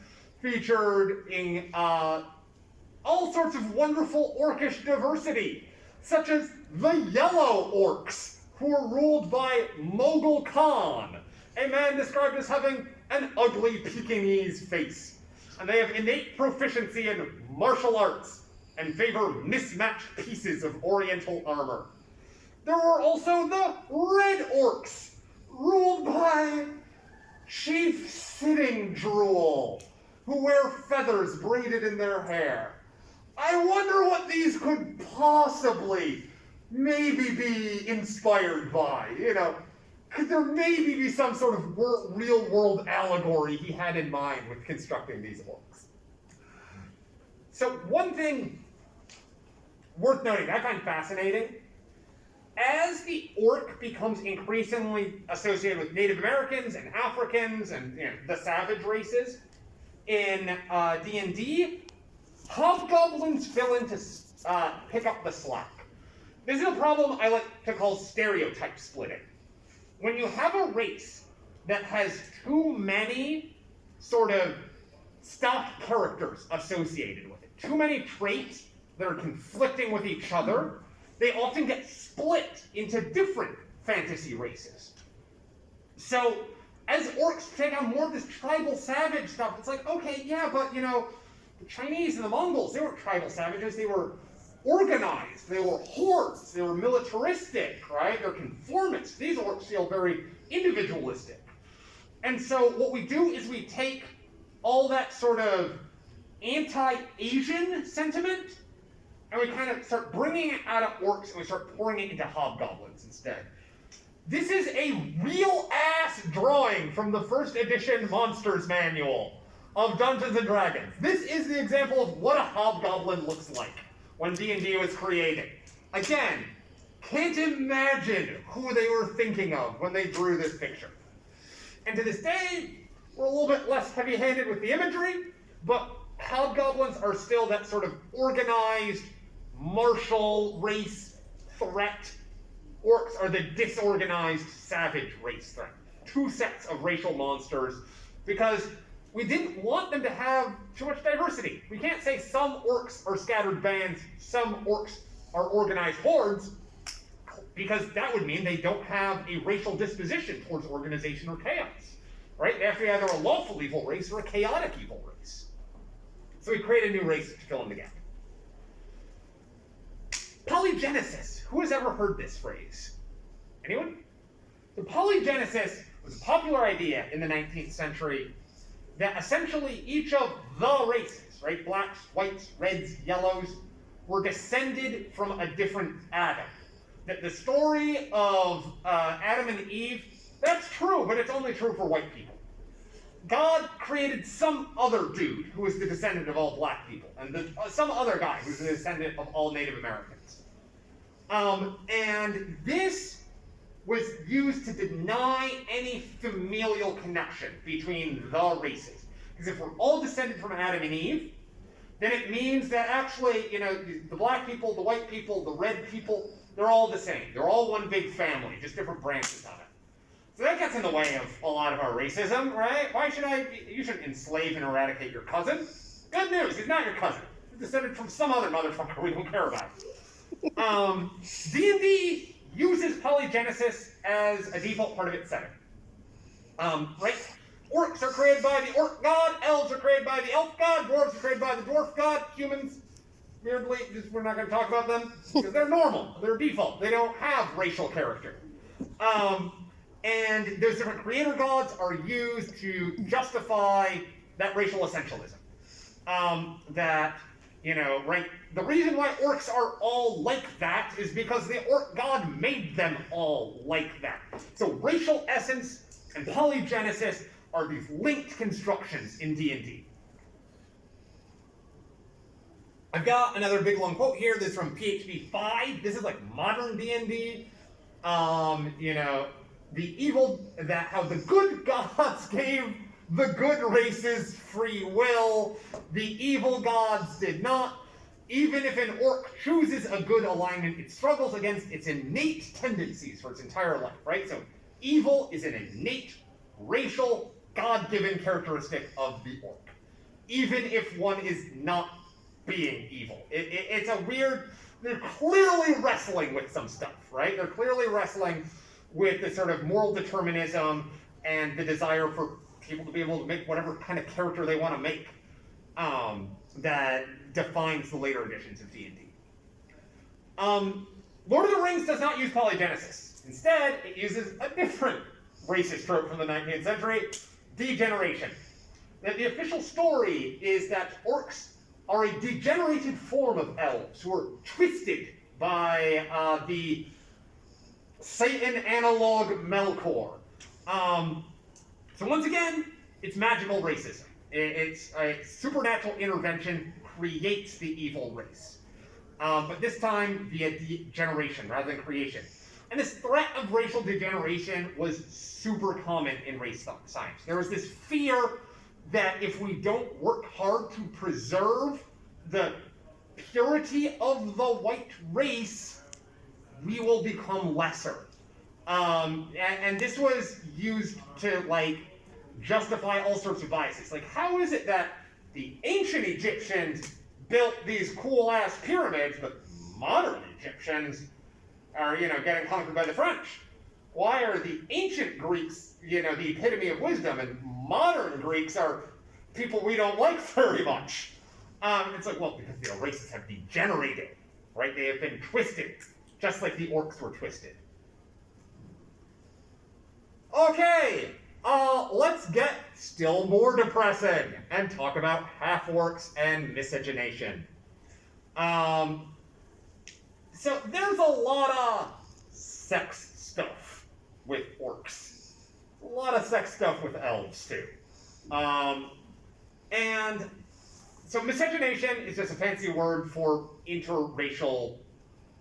featuring all sorts of wonderful orcish diversity, such as the Yellow Orcs, who are ruled by Mogul Khan, a man described as having an ugly Pekingese face. And they have innate proficiency in martial arts and favor mismatched pieces of oriental armor. There were also the Red Orcs, ruled by Chief Sitting Drool, who wear feathers braided in their hair. I wonder what these could possibly maybe be inspired by, Could there maybe be some sort of real-world allegory he had in mind with constructing these orcs? So one thing worth noting, I find fascinating, as the orc becomes increasingly associated with Native Americans and Africans and the savage races in D&D, hobgoblins fill in to pick up the slack. This is a problem I like to call stereotype splitting. When you have a race that has too many sort of stock characters associated with it, too many traits that are conflicting with each other, they often get split into different fantasy races. So as orcs take on more of this tribal savage stuff, it's like, okay, yeah, but the Chinese and the Mongols, they weren't tribal savages, they were organized, they were hordes, they were militaristic, right? They're conformists. These orcs feel very individualistic. And so what we do is we take all that sort of anti-Asian sentiment and we kind of start bringing it out of orcs and we start pouring it into hobgoblins instead. This is a real-ass drawing from the first edition Monsters Manual of Dungeons & Dragons. This is the example of what a hobgoblin looks like when D&D was created. Again, can't imagine who they were thinking of when they drew this picture. And to this day, we're a little bit less heavy-handed with the imagery, but hobgoblins are still that sort of organized, martial race threat. Orcs are the disorganized, savage race threat. Two sets of racial monsters, because we didn't want them to have too much diversity. We can't say some orcs are scattered bands, some orcs are organized hordes, because that would mean they don't have a racial disposition towards organization or chaos, right? They have to be either a lawful evil race or a chaotic evil race. So we create a new race to fill in the gap. Polygenesis. Who has ever heard this phrase? Anyone? So polygenesis was a popular idea in the 19th century that essentially each of the races, right, blacks, whites, reds, yellows, were descended from a different Adam. That the story of Adam and Eve, that's true, but it's only true for white people. God created some other dude who was the descendant of all black people, and some other guy who's the descendant of all Native Americans. And this was used to deny any familial connection between the races. Because if we're all descended from Adam and Eve, then it means that actually, you know, the black people, the white people, the red people, they're all the same. They're all one big family, just different branches of it. So that gets in the way of a lot of our racism, right? Why should you shouldn't enslave and eradicate your cousin. Good news, he's not your cousin. He's descended from some other motherfucker we don't care about. D&D uses polygenesis as a default part of its setting. Right? Orcs are created by the orc god, elves are created by the elf god, dwarves are created by the dwarf god, humans, weirdly, we're not going to talk about them, because they're normal, they're default, they don't have racial character. And those different creator gods are used to justify that racial essentialism. That, you know, right, the reason why orcs are all like that is because the orc god made them all like that. So racial essence and polygenesis are these linked constructions in D&D. I've got another big long quote here. This is from PHP 5. This is like modern D&D. You know, how the good gods gave the good races free will, the evil gods did not. Even if an orc chooses a good alignment, it struggles against its innate tendencies for its entire life, right? So evil is an innate, racial, God-given characteristic of the orc, even if one is not being evil. It's a weird, they're clearly wrestling with some stuff, right? They're clearly wrestling with the sort of moral determinism and the desire for people to be able to make whatever kind of character they want to make that defines the later editions of D&D. Lord of the Rings does not use polygenesis. Instead, it uses a different racist trope from the 19th century, degeneration. The official story is that orcs are a degenerated form of elves who are twisted by the Satan analog Melkor. So once again, it's magical racism. It's a supernatural intervention creates the evil race. But this time via degeneration rather than creation. And this threat of racial degeneration was super common in race science. There was this fear that if we don't work hard to preserve the purity of the white race, we will become lesser. And this was used to, like, justify all sorts of biases. Like, how is it that the ancient Egyptians built these cool-ass pyramids, but modern Egyptians are, you know, getting conquered by the French? Why are the ancient Greeks, you know, the epitome of wisdom, and modern Greeks are people we don't like very much? It's like, well, because the races have degenerated, right? They have been twisted, just like the orcs were twisted. Okay, let's get still more depressing and talk about half-orcs and miscegenation. So there's a lot of sex stuff with orcs. A lot of sex stuff with elves, too. And so miscegenation is just a fancy word for interracial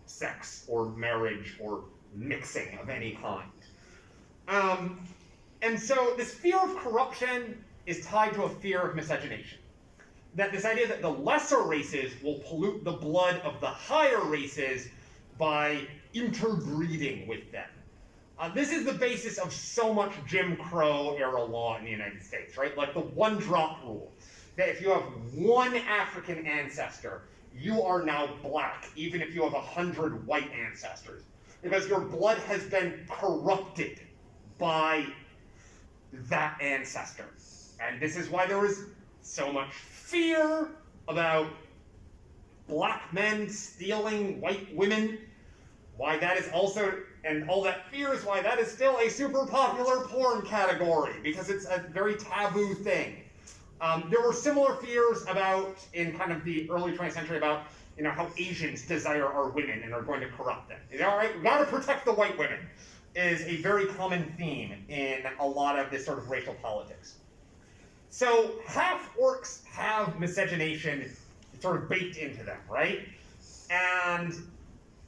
sex or marriage or mixing of any kind. And so this fear of corruption is tied to a fear of miscegenation. That this idea that the lesser races will pollute the blood of the higher races by interbreeding with them. This is the basis of so much Jim Crow era law in the United States, right? Like the one-drop rule. That if you have one African ancestor, you are now black, even if you have 100 white ancestors. Because your blood has been corrupted by that ancestor. And this is why there is so much fear about black men stealing white women. Why that is also, and all that fear is why that is still a super popular porn category, because it's a very taboo thing. There were similar fears about, in kind of the early 20th century, about how Asians desire our women and are going to corrupt them. All right, we got to protect the white women, is a very common theme in a lot of this sort of racial politics. So half-orcs have miscegenation sort of baked into them, right? And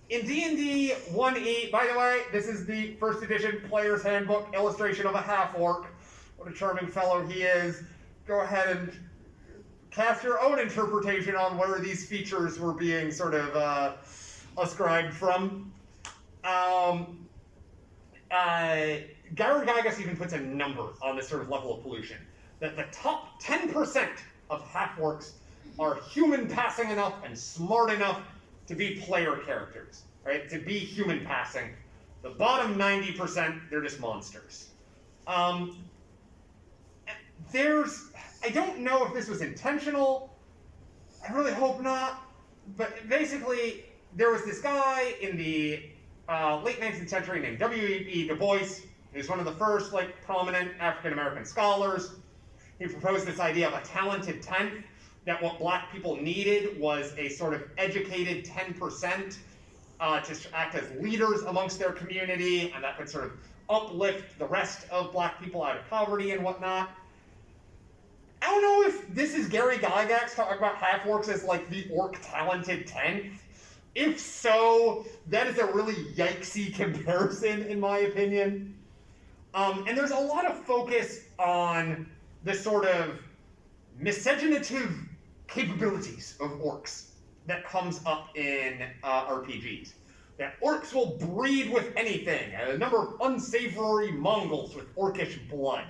in D&D 1E, by the way, this is the first edition Player's Handbook illustration of a half-orc. What a charming fellow he is. Go ahead and cast your own interpretation on where these features were being sort of ascribed from. Gary Gygax even puts a number on this sort of level of pollution. That the top 10% of half-orcs are human passing enough and smart enough to be player characters, right? To be human passing. The bottom 90%, they're just monsters. I don't know if this was intentional. I really hope not. But basically, there was this guy in the late 19th century named W.E.B. Du Bois. He was one of the first, prominent African-American scholars. He proposed this idea of a talented tenth, that what black people needed was a sort of educated 10% to act as leaders amongst their community, and that could sort of uplift the rest of black people out of poverty and whatnot. I don't know if this is Gary Gygax talking about half-orcs as the orc talented tenth. If so, that is a really yikesy comparison, in my opinion. And there's a lot of focus on the sort of miscegenative capabilities of orcs that comes up in RPGs. That orcs will breed with anything, and a number of unsavory Mongols with orcish blood.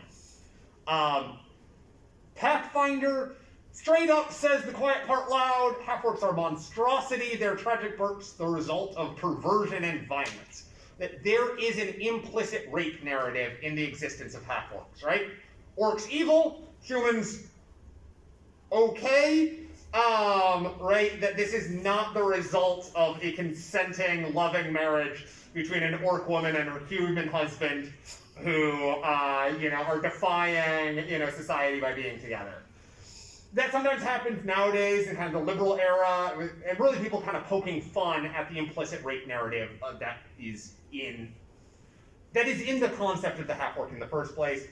Pathfinder straight up says the quiet part loud, half-orcs are monstrosity, they're tragic births, the result of perversion and violence. That there is an implicit rape narrative in the existence of half-orcs, right? Orcs evil, humans okay, right? That this is not the result of a consenting, loving marriage between an orc woman and her human husband who, are defying, society by being together. That sometimes happens nowadays in kind of the liberal era, and really people kind of poking fun at the implicit rape narrative that is in the concept of the half-orc in the first place.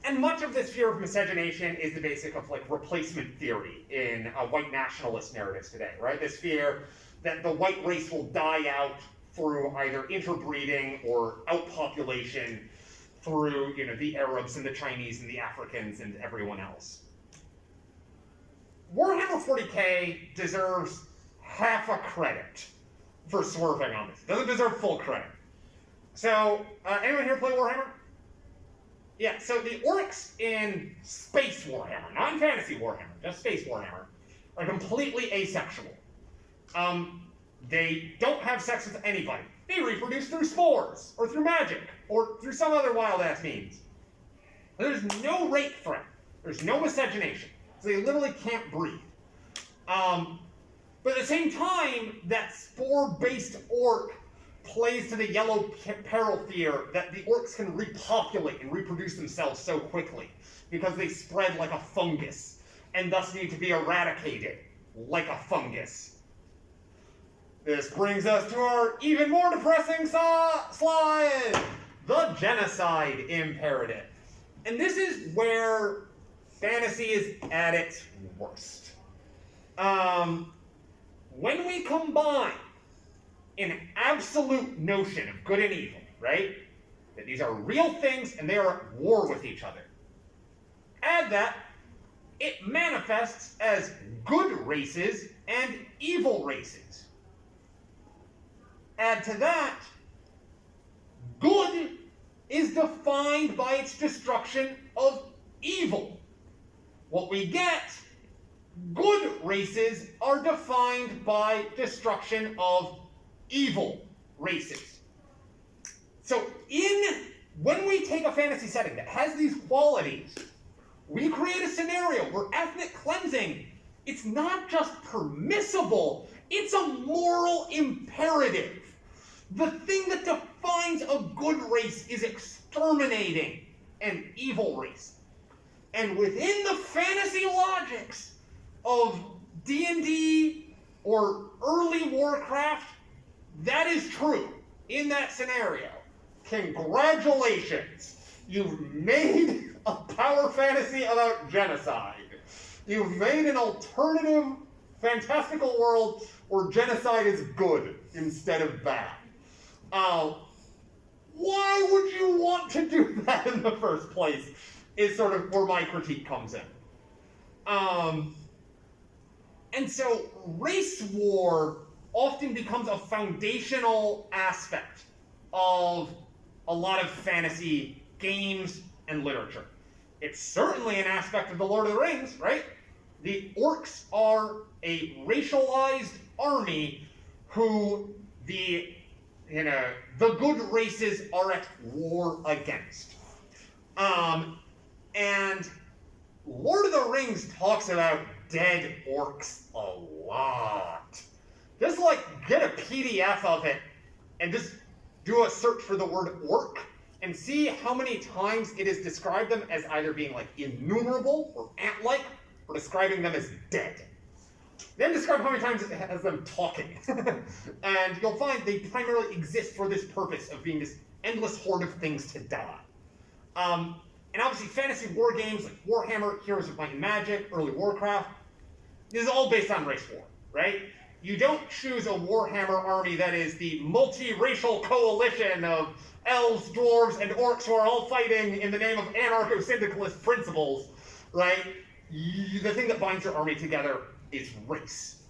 And much of this fear of miscegenation is the basic of replacement theory in white nationalist narratives today, right? This fear that the white race will die out through either interbreeding or outpopulation through, the Arabs and the Chinese and the Africans and everyone else. Warhammer 40k deserves half a credit for swerving on this. It doesn't deserve full credit. So, anyone here play Warhammer? Yeah, so the orcs in Space Warhammer, not in Fantasy Warhammer, just Space Warhammer, are completely asexual. They don't have sex with anybody. They reproduce through spores, or through magic, or through some other wild-ass means. There's no rape threat. There's no miscegenation. So they literally can't breed. But at the same time, that spore-based orc plays to the yellow peril fear that the orcs can repopulate and reproduce themselves so quickly because they spread like a fungus and thus need to be eradicated like a fungus. This brings us to our even more depressing slide, the genocide imperative. And this is where fantasy is at its worst. When we combine an absolute notion of good and evil, right? That these are real things and they are at war with each other. Add that, it manifests as good races and evil races. Add to that, good is defined by its destruction of evil. What we get, good races are defined by destruction of evil races. So when we take a fantasy setting that has these qualities, we create a scenario where ethnic cleansing, it's not just permissible, it's a moral imperative. The thing that defines a good race is exterminating an evil race. And within the fantasy logics of D&D or early Warcraft, that is true in that scenario. Congratulations. You've made a power fantasy about genocide. You've made an alternative fantastical world where genocide is good instead of bad. Why would you want to do that in the first place is sort of where my critique comes in. And so race war often becomes a foundational aspect of a lot of fantasy games and literature. It's certainly an aspect of the Lord of the Rings, right? The Orcs are a racialized army who the good races are at war against. And Lord of the Rings talks about dead orcs a lot. Just get a PDF of it and just do a search for the word orc and see how many times it has described them as either being innumerable or ant-like, or describing them as dead. Then describe how many times it has them talking. And you'll find they primarily exist for this purpose of being this endless horde of things to die. And obviously fantasy war games like Warhammer, Heroes of Might and Magic, early Warcraft, this is all based on race war, right? You don't choose a Warhammer army that is the multiracial coalition of elves, dwarves, and orcs who are all fighting in the name of anarcho-syndicalist principles, right? The thing that binds your army together is race.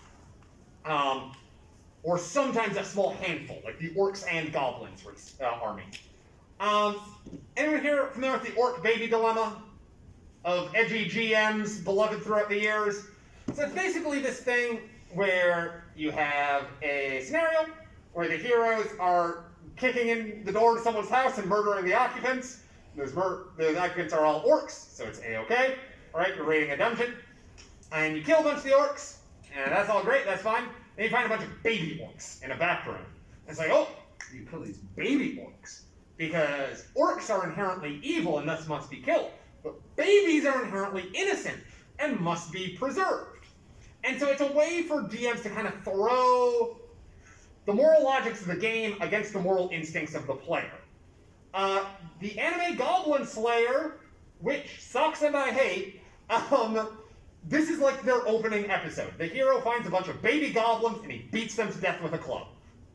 Or sometimes a small handful, like the orcs and goblins race army. Anyone here familiar with the orc baby dilemma of edgy GMs beloved throughout the years? So it's basically this thing where you have a scenario where the heroes are kicking in the door to someone's house and murdering the occupants. Those occupants are all orcs, so it's a-okay. Alright, you're raiding a dungeon, and you kill a bunch of the orcs, and that's all great, that's fine. Then you find a bunch of baby orcs in a back room. And it's oh, you kill these baby orcs, because orcs are inherently evil and thus must be killed. But babies are inherently innocent and must be preserved. And so it's a way for DMs to kind of throw the moral logics of the game against the moral instincts of the player. The anime Goblin Slayer, which sucks and I hate, this is their opening episode. The hero finds a bunch of baby goblins and he beats them to death with a club.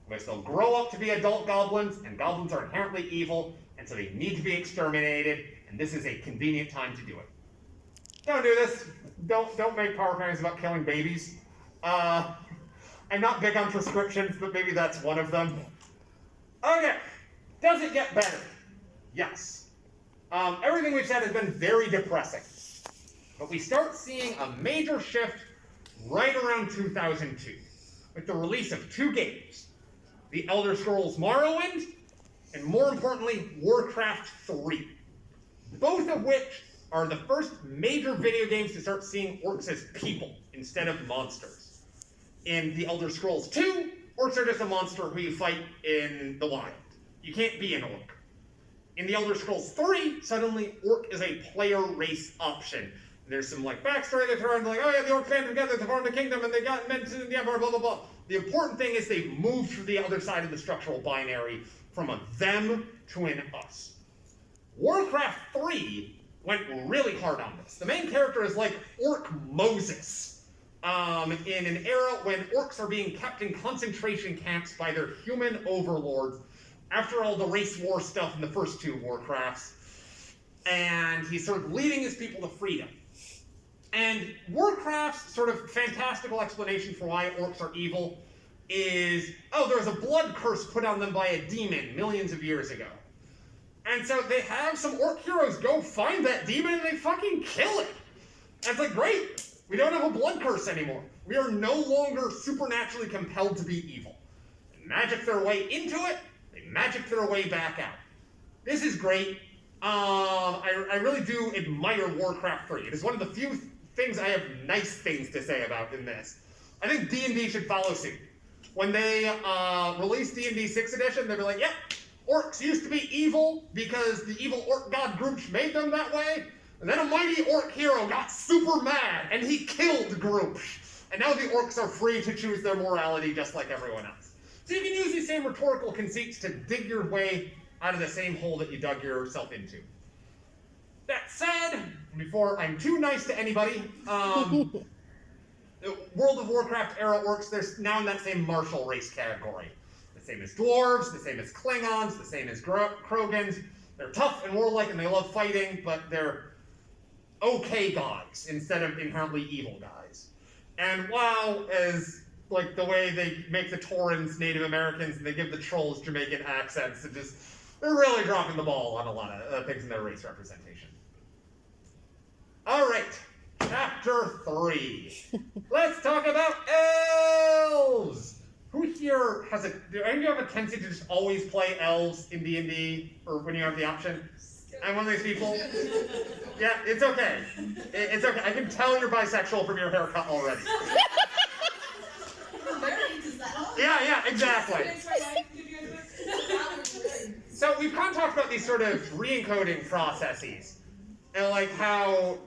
Because they'll grow up to be adult goblins, and goblins are inherently evil, and so they need to be exterminated, and this is a convenient time to do it. Don't do this. Don't make power fantasies about killing babies. I'm not big on prescriptions, but maybe that's one of them. Okay. Does it get better? Yes. Everything we've said has been very depressing. But we start seeing a major shift right around 2002 with the release of two games. The Elder Scrolls Morrowind, and more importantly, Warcraft 3. Both of which are the first major video games to start seeing orcs as people instead of monsters. In The Elder Scrolls 2, orcs are just a monster who you fight in the wild. You can't be an orc. In The Elder Scrolls 3, suddenly orc is a player race option. There's some backstory they throw in, oh yeah, the orcs banded together to form a kingdom and they got mentioned in the empire, blah blah blah. The important thing is they've moved to the other side of the structural binary from a them to an us. Warcraft 3 went really hard on this. The main character is like Orc Moses, in an era when orcs are being kept in concentration camps by their human overlords after all the race war stuff in the first 2 Warcrafts, and he's sort of leading his people to freedom. And Warcraft's sort of fantastical explanation for why orcs are evil is, oh, there was a blood curse put on them by a demon millions of years ago. And so they have some orc heroes go find that demon and they fucking kill it. And it's like, great, we don't have a blood curse anymore. We are no longer supernaturally compelled to be evil. They magic their way into it, they magic their way back out. This is great. I really do admire Warcraft 3. It is one of the few things I have nice things to say about in this. I think D&D should follow suit. When they released D&D 6th edition, they'd be like, yep, orcs used to be evil because the evil orc god Grooch made them that way, and then a mighty orc hero got super mad, and he killed Grooch. And now the orcs are free to choose their morality just like everyone else. So you can use these same rhetorical conceits to dig your way out of the same hole that you dug yourself into. That said, before I'm too nice to anybody, World of Warcraft era orcs, they're now in that same martial race category. The same as Dwarves, the same as Klingons, the same as Krogans. They're tough and warlike and they love fighting, but they're okay guys instead of inherently evil guys. And WoW is like the way they make the Taurens Native Americans and they give the trolls Jamaican accents, and just, they're really dropping the ball on a lot of things in their race representation. All right, chapter 3. Let's talk about elves. Who here has do any of you have a tendency to just always play elves in D&D, or when you have the option? I'm one of these people. Yeah, it's okay. It's okay. I can tell you're bisexual from your haircut already. Yeah, exactly. So we've kind of talked about these sort of re-encoding processes, and like how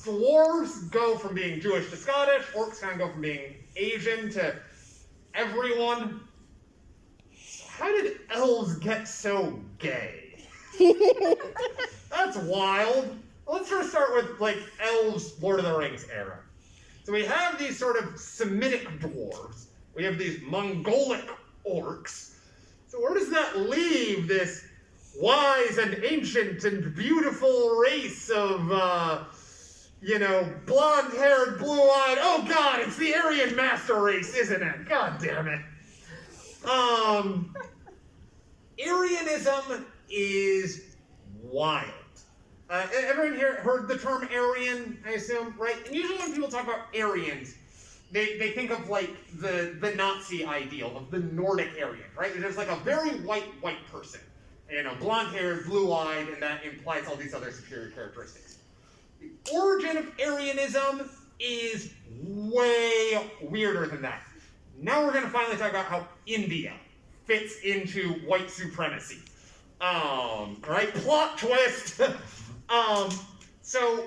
dwarves go from being Jewish to Scottish, orcs kind of go from being Asian to everyone. How did elves get so gay? That's wild. Let's first start with like elves, Lord of the Rings era. So we have these sort of Semitic dwarves. We have these Mongolic orcs. So where does that leave this wise and ancient and beautiful race of, blonde-haired, blue-eyed, oh god, it's the Aryan master race, isn't it? God damn it. Aryanism is wild. Everyone here heard the term Aryan, I assume, right? And usually when people talk about Aryans, they think of like the Nazi ideal of the Nordic Aryan, right? There's like a very white person, blonde-haired, blue-eyed, and that implies all these other superior characteristics. The origin of Aryanism is way weirder than that. Now we're going to finally talk about how India fits into white supremacy. Right? Plot twist! So,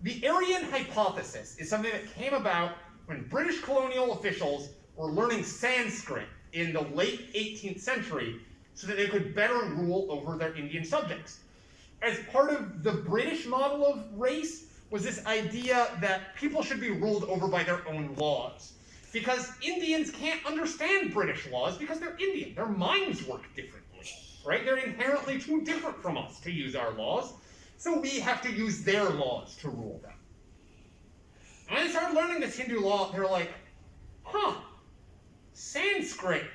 the Aryan hypothesis is something that came about when British colonial officials were learning Sanskrit in the late 18th century so that they could better rule over their Indian subjects. As part of the British model of race was this idea that people should be ruled over by their own laws. Because Indians can't understand British laws because they're Indian. Their minds work differently, right? They're inherently too different from us to use our laws. So we have to use their laws to rule them. And when they started learning this Hindu law, they were like, Sanskrit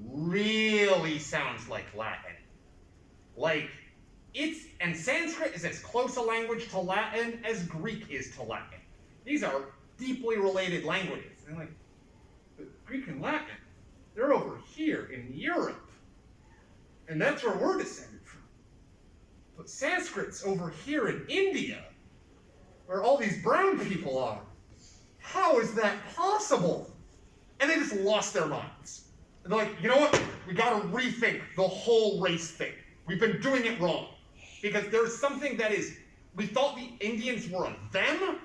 really sounds like Latin. And Sanskrit is as close a language to Latin as Greek is to Latin. These are deeply related languages. And like, but Greek and Latin, they're over here in Europe. And that's where we're descended from. But Sanskrit's over here in India, where all these brown people are. How is that possible? And they just lost their minds. And they're like, you know what? We gotta rethink the whole race thing. We've been doing it wrong. Because there's something that is, we thought the Indians were a them,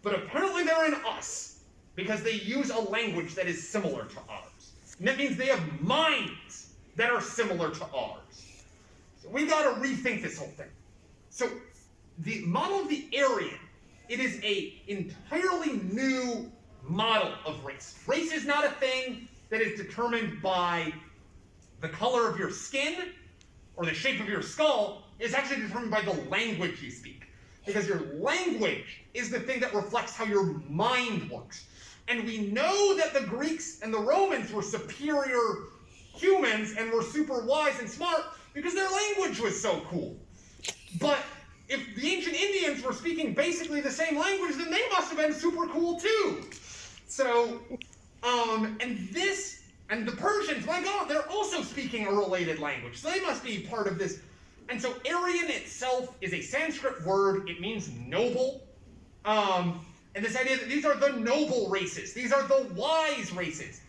but apparently they're an us. Because they use a language that is similar to ours. And that means they have minds. that are similar to ours. So we gotta rethink this whole thing. So the model of the Aryan, it is a entirely new model of race. Race is not a thing that is determined by the color of your skin or the shape of your skull. It's actually determined by the language you speak. Because your language is the thing that reflects how your mind works. And we know that the Greeks and the Romans were superior humans and were super wise and smart because their language was so cool. But if the ancient Indians were speaking basically the same language, then they must have been super cool too. So, and the Persians, my God, they're also speaking a related language. So they must be part of this. And so Aryan itself is a Sanskrit word. It means noble. And this idea that these are the noble races. These are the wise races.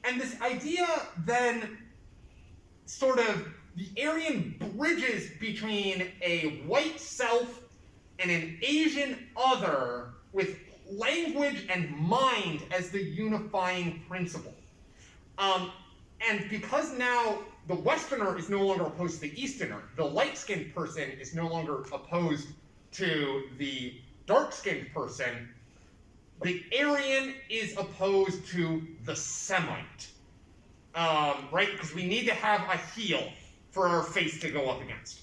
And this idea then sort of, the Aryan bridges between a white self and an Asian other with language and mind as the unifying principle. And because now the Westerner is no longer opposed to the Easterner, the light-skinned person is no longer opposed to the dark-skinned person, the Aryan is opposed to the Semite, right? Because we need to have a heel for our face to go up against.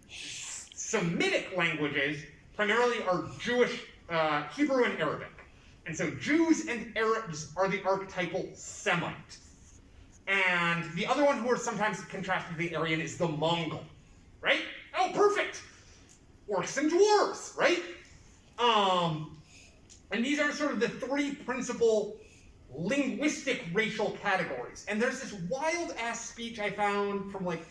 Semitic languages primarily are Jewish, Hebrew and Arabic. And so Jews and Arabs are the archetypal Semite. And the other one who are sometimes contrasted with the Aryan is the Mongol, right? Oh, perfect! Orcs and Dwarves, right? And these are sort of the three principal linguistic racial categories. And there's this wild-ass speech I found from, like,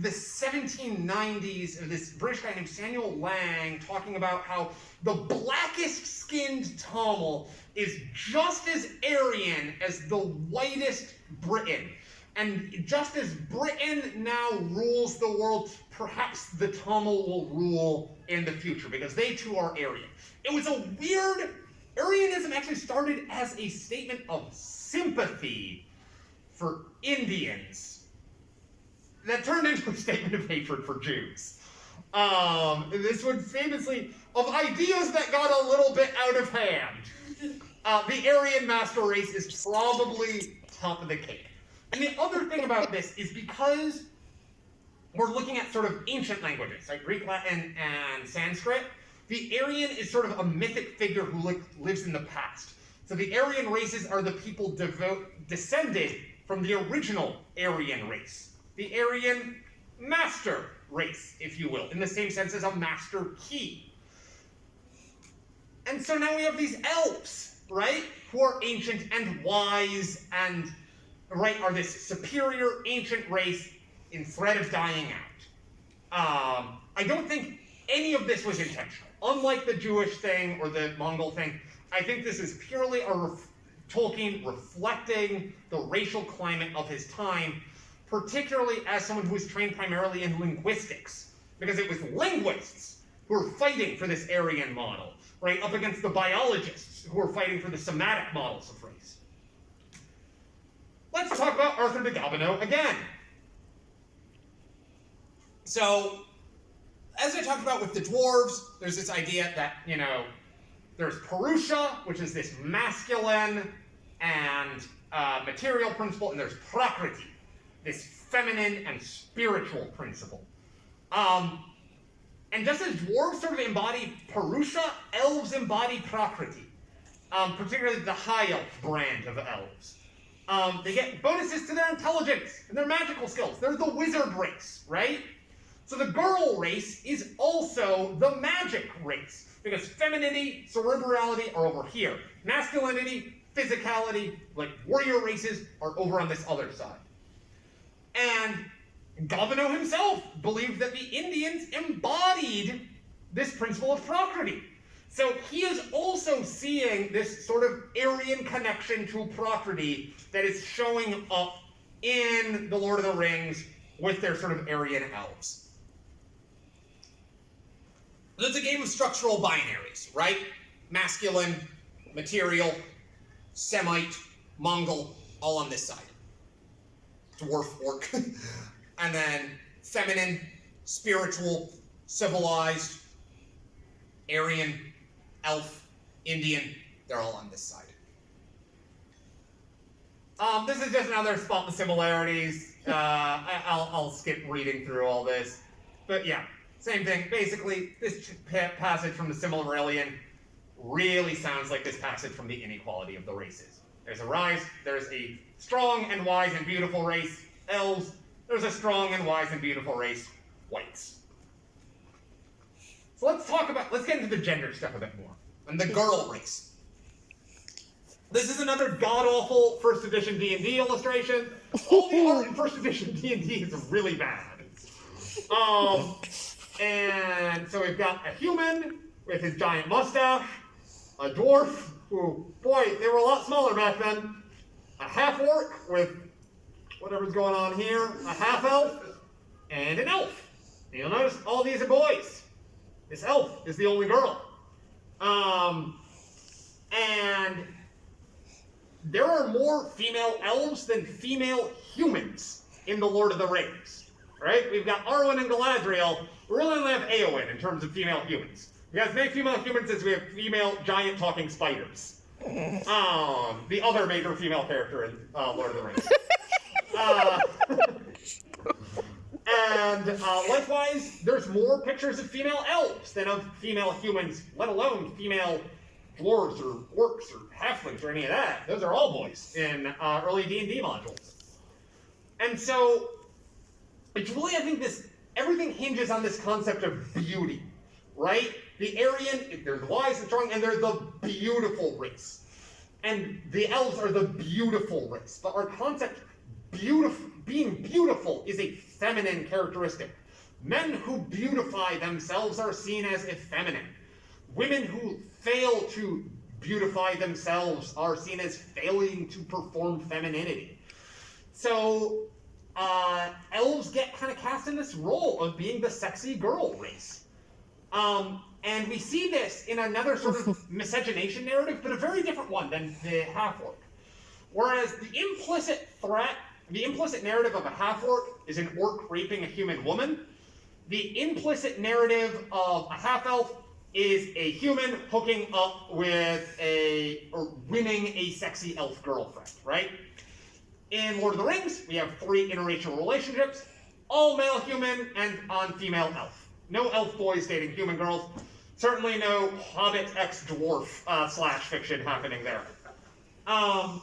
the 1790s of this British guy named Samuel Lang talking about how the blackest-skinned Tamil is just as Aryan as the whitest Briton. And just as Britain now rules the world, perhaps the Tamil will rule in the future, because they too are Aryan. It was a weird... Aryanism actually started as a statement of sympathy for Indians that turned into a statement of hatred for Jews. This would famously, of ideas that got a little bit out of hand, the Aryan master race is probably top of the cake. And the other thing about this is because we're looking at sort of ancient languages, like Greek, Latin, and Sanskrit, the Aryan is sort of a mythic figure who lives in the past. So the Aryan races are the people descended from the original Aryan race. The Aryan master race, if you will, in the same sense as a master key. And so now we have these elves, right, who are ancient and wise and, right, are this superior ancient race in threat of dying out. I don't think any of this was intentional. Unlike the Jewish thing or the Mongol thing, I think this is purely Tolkien reflecting the racial climate of his time, particularly as someone who was trained primarily in linguistics, because it was linguists who were fighting for this Aryan model, right, up against the biologists who were fighting for the somatic models of race. Let's talk about Arthur de Gobineau again. So, as I talked about with the Dwarves, there's this idea that, you know, there's Purusha, which is this masculine and material principle, and there's Prakriti, this feminine and spiritual principle. And just as Dwarves sort of embody Purusha, Elves embody Prakriti, particularly the High Elf brand of Elves. They get bonuses to their intelligence and their magical skills. They're the wizard race, right? So the girl race is also the magic race, because femininity, cerebrality are over here. Masculinity, physicality, like warrior races, are over on this other side. And Gobineau himself believed that the Indians embodied this principle of Prakriti. So he is also seeing this sort of Aryan connection to Prakriti that is showing up in The Lord of the Rings with their sort of Aryan elves. It's a game of structural binaries, right? Masculine, material, Semite, Mongol, all on this side. dwarf, orc. And then feminine, spiritual, civilized, Aryan, elf, Indian, they're all on this side. This is just another spot the similarities. I'll skip reading through all this. But yeah, same thing. Basically, this passage from the Silmarillion really sounds like this passage from the Inequality of the Races. There's a strong and wise and beautiful race, elves. There's a strong and wise and beautiful race, whites. So let's get into the gender stuff a bit more. And the girl race. This is another god-awful first edition D&D illustration. All the art in first edition D&D is really bad. And so we've got a human with his giant mustache, a dwarf, who, boy, they were a lot smaller back then, a half-orc with whatever's going on here, a half-elf, and an elf. And you'll notice all these are boys. This elf is the only girl. And there are more female elves than female humans in the Lord of the Rings, right? We've got Arwen and Galadriel. We really only have Éowyn in terms of female humans. We have as many female humans as we have female giant talking spiders. The other major female character in Lord of the Rings. And likewise, there's more pictures of female elves than of female humans, let alone female dwarves or orcs or halflings or any of that. Those are all boys in early D&D modules. And so, it's really, I think everything hinges on this concept of beauty, right? The Aryan, they're the wise and strong, and they're the beautiful race. And the elves are the beautiful race. But our concept, being beautiful, is a feminine characteristic. Men who beautify themselves are seen as effeminate. Women who fail to beautify themselves are seen as failing to perform femininity. So, elves get kind of cast in this role of being the sexy girl race. And we see this in another sort of miscegenation narrative, but a very different one than the half-orc. Whereas the implicit narrative of a half-orc is an orc raping a human woman. The implicit narrative of a half-elf is a human hooking up with or winning a sexy elf girlfriend, right? In Lord of the Rings, we have 3 interracial relationships, all male human and on female elf. No elf boys dating human girls. Certainly no Hobbit x dwarf / fiction happening there. And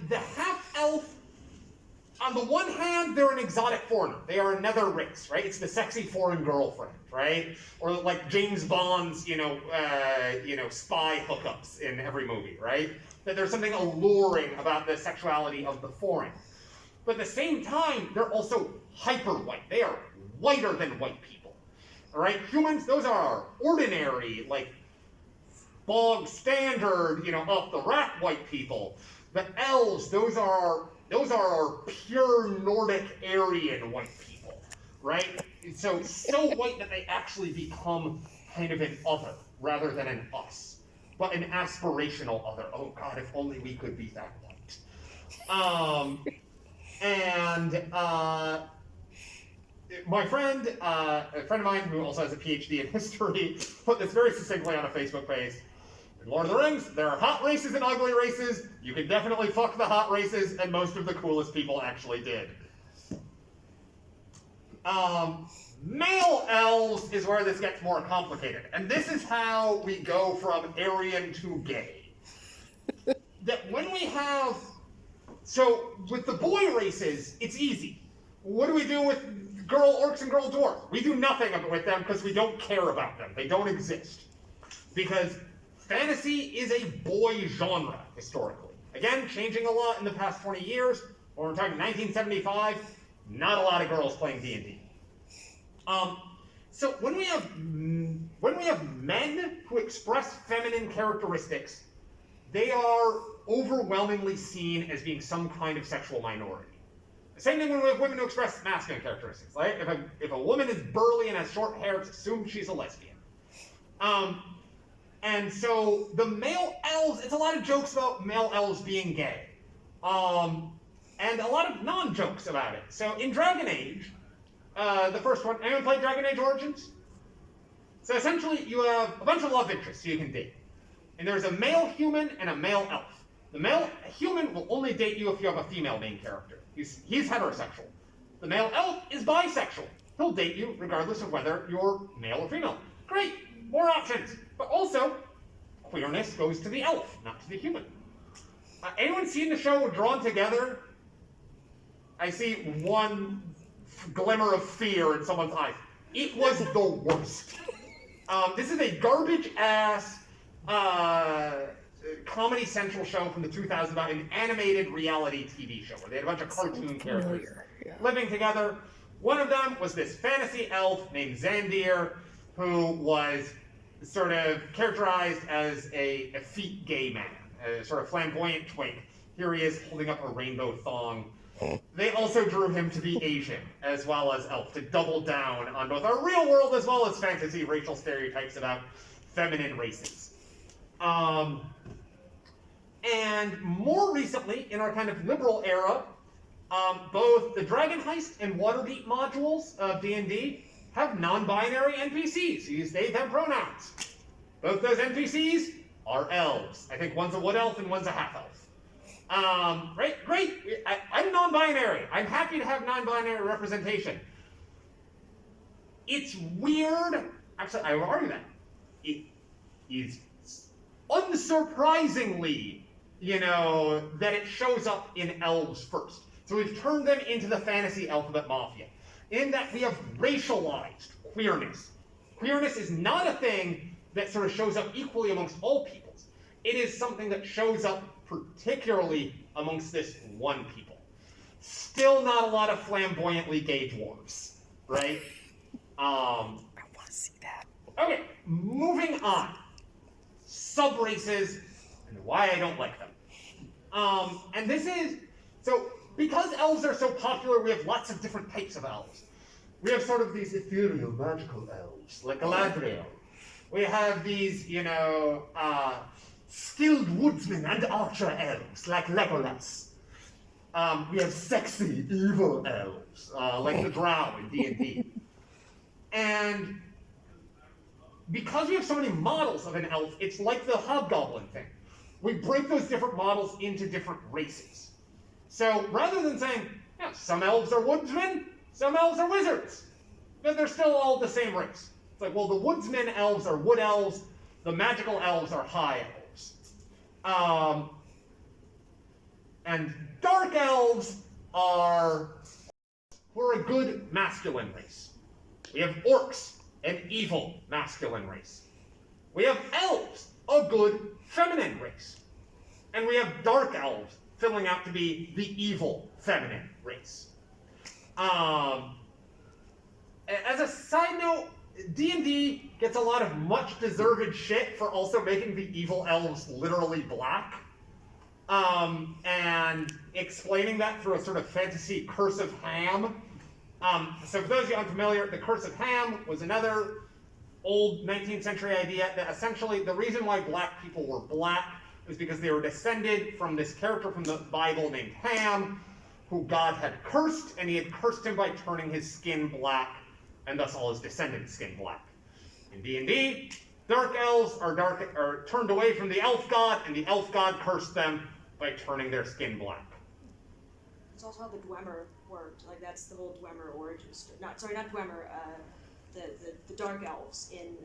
the half-elf, on the one hand, they're an exotic foreigner. They are another race, right? It's the sexy foreign girlfriend, right? Or like James Bond's, spy hookups in every movie, right? That there's something alluring about the sexuality of the foreign. But at the same time, they're also hyper-white. They are whiter than white people, all right? Humans, those are ordinary, like, bog standard, off-the-rack white people. But elves, those are our pure Nordic Aryan white people, right? So white that they actually become kind of an other rather than an us, but an aspirational other. Oh God, if only we could be that white. My friend, a friend of mine who also has a PhD in history, put this very succinctly on a Facebook page. In Lord of the Rings, there are hot races and ugly races. You can definitely fuck the hot races, and most of the coolest people actually did. Male elves is where this gets more complicated. And this is how we go from Aryan to gay. That when we have... So, with the boy races, it's easy. What do we do with girl orcs and girl dwarves? We do nothing with them because we don't care about them. They don't exist. Because fantasy is a boy genre, historically. Again, changing a lot in the past 20 years. When we're talking 1975, not a lot of girls playing D&D. So when we have men who express feminine characteristics, they are overwhelmingly seen as being some kind of sexual minority. The same thing when we have women who express masculine characteristics. Right? If a woman is burly and has short hair, it's assumed she's a lesbian. And so the male elves, it's a lot of jokes about male elves being gay. and a lot of non-jokes about it. So in Dragon Age, the first one, anyone played Dragon Age Origins? So essentially, you have a bunch of love interests you can date. And there's a male human and a male elf. The male human will only date you if you have a female main character. He's heterosexual. The male elf is bisexual. He'll date you regardless of whether you're male or female. Great, more options. But also, queerness goes to the elf, not to the human. Anyone seen the show Drawn Together? I see one glimmer of fear in someone's eyes. It was the worst. This is a garbage-ass Comedy Central show from the 2000s about an animated reality TV show where they had a bunch of cartoon characters living together. One of them was this fantasy elf named Xandir, who was sort of characterized as a effete gay man, a sort of flamboyant twink. Here he is holding up a rainbow thong. They also drew him to be Asian as well as elf, to double down on both our real world as well as fantasy racial stereotypes about feminine races. And more recently, in our kind of liberal era, both the Dragon Heist and Waterdeep modules of D&D have non-binary NPCs who use they, them pronouns. Both those NPCs are elves. I think one's a wood elf and one's a half elf. Right, great. I'm non-binary. I'm happy to have non-binary representation. It's weird. Actually, I would argue that it is unsurprisingly, that it shows up in elves first. So we've turned them into the fantasy alphabet mafia, in that we have racialized queerness. Queerness is not a thing that sort of shows up equally amongst all peoples. It is something that shows up particularly amongst this one people. Still not a lot of flamboyantly gay dwarves, right? I want to see that. Okay, moving on. Subraces and why I don't like them. And this is, so because elves are so popular, we have lots of different types of elves. We have sort of these ethereal, magical elves, like Galadriel. We have these, skilled woodsmen and archer elves, like Legolas. We have sexy, evil elves, like the Drow in D&D. And because we have so many models of an elf, it's like the hobgoblin thing. We break those different models into different races. So rather than saying, some elves are woodsmen, some elves are wizards, but they're still all the same race. It's like, well, the woodsmen elves are wood elves, the magical elves are high elves. And dark elves we're a good masculine race. We have orcs, an evil masculine race. We have elves, a good feminine race. And we have dark elves filling out to be the evil feminine race. As a side note, D&D gets a lot of much deserved shit for also making the evil elves literally black. And explaining that through a sort of fantasy curse of Ham. So for those of you unfamiliar, the curse of Ham was another old 19th century idea that essentially the reason why black people were black was because they were descended from this character from the Bible named Ham, who God had cursed, and he had cursed him by turning his skin black, and thus all his descendants' skin black. In D&D, dark elves are turned away from the elf god, and the elf god cursed them by turning their skin black. It's also how the Dwemer worked. Like, that's the whole Dwemer origin story. Not Dwemer, the Dark Elves in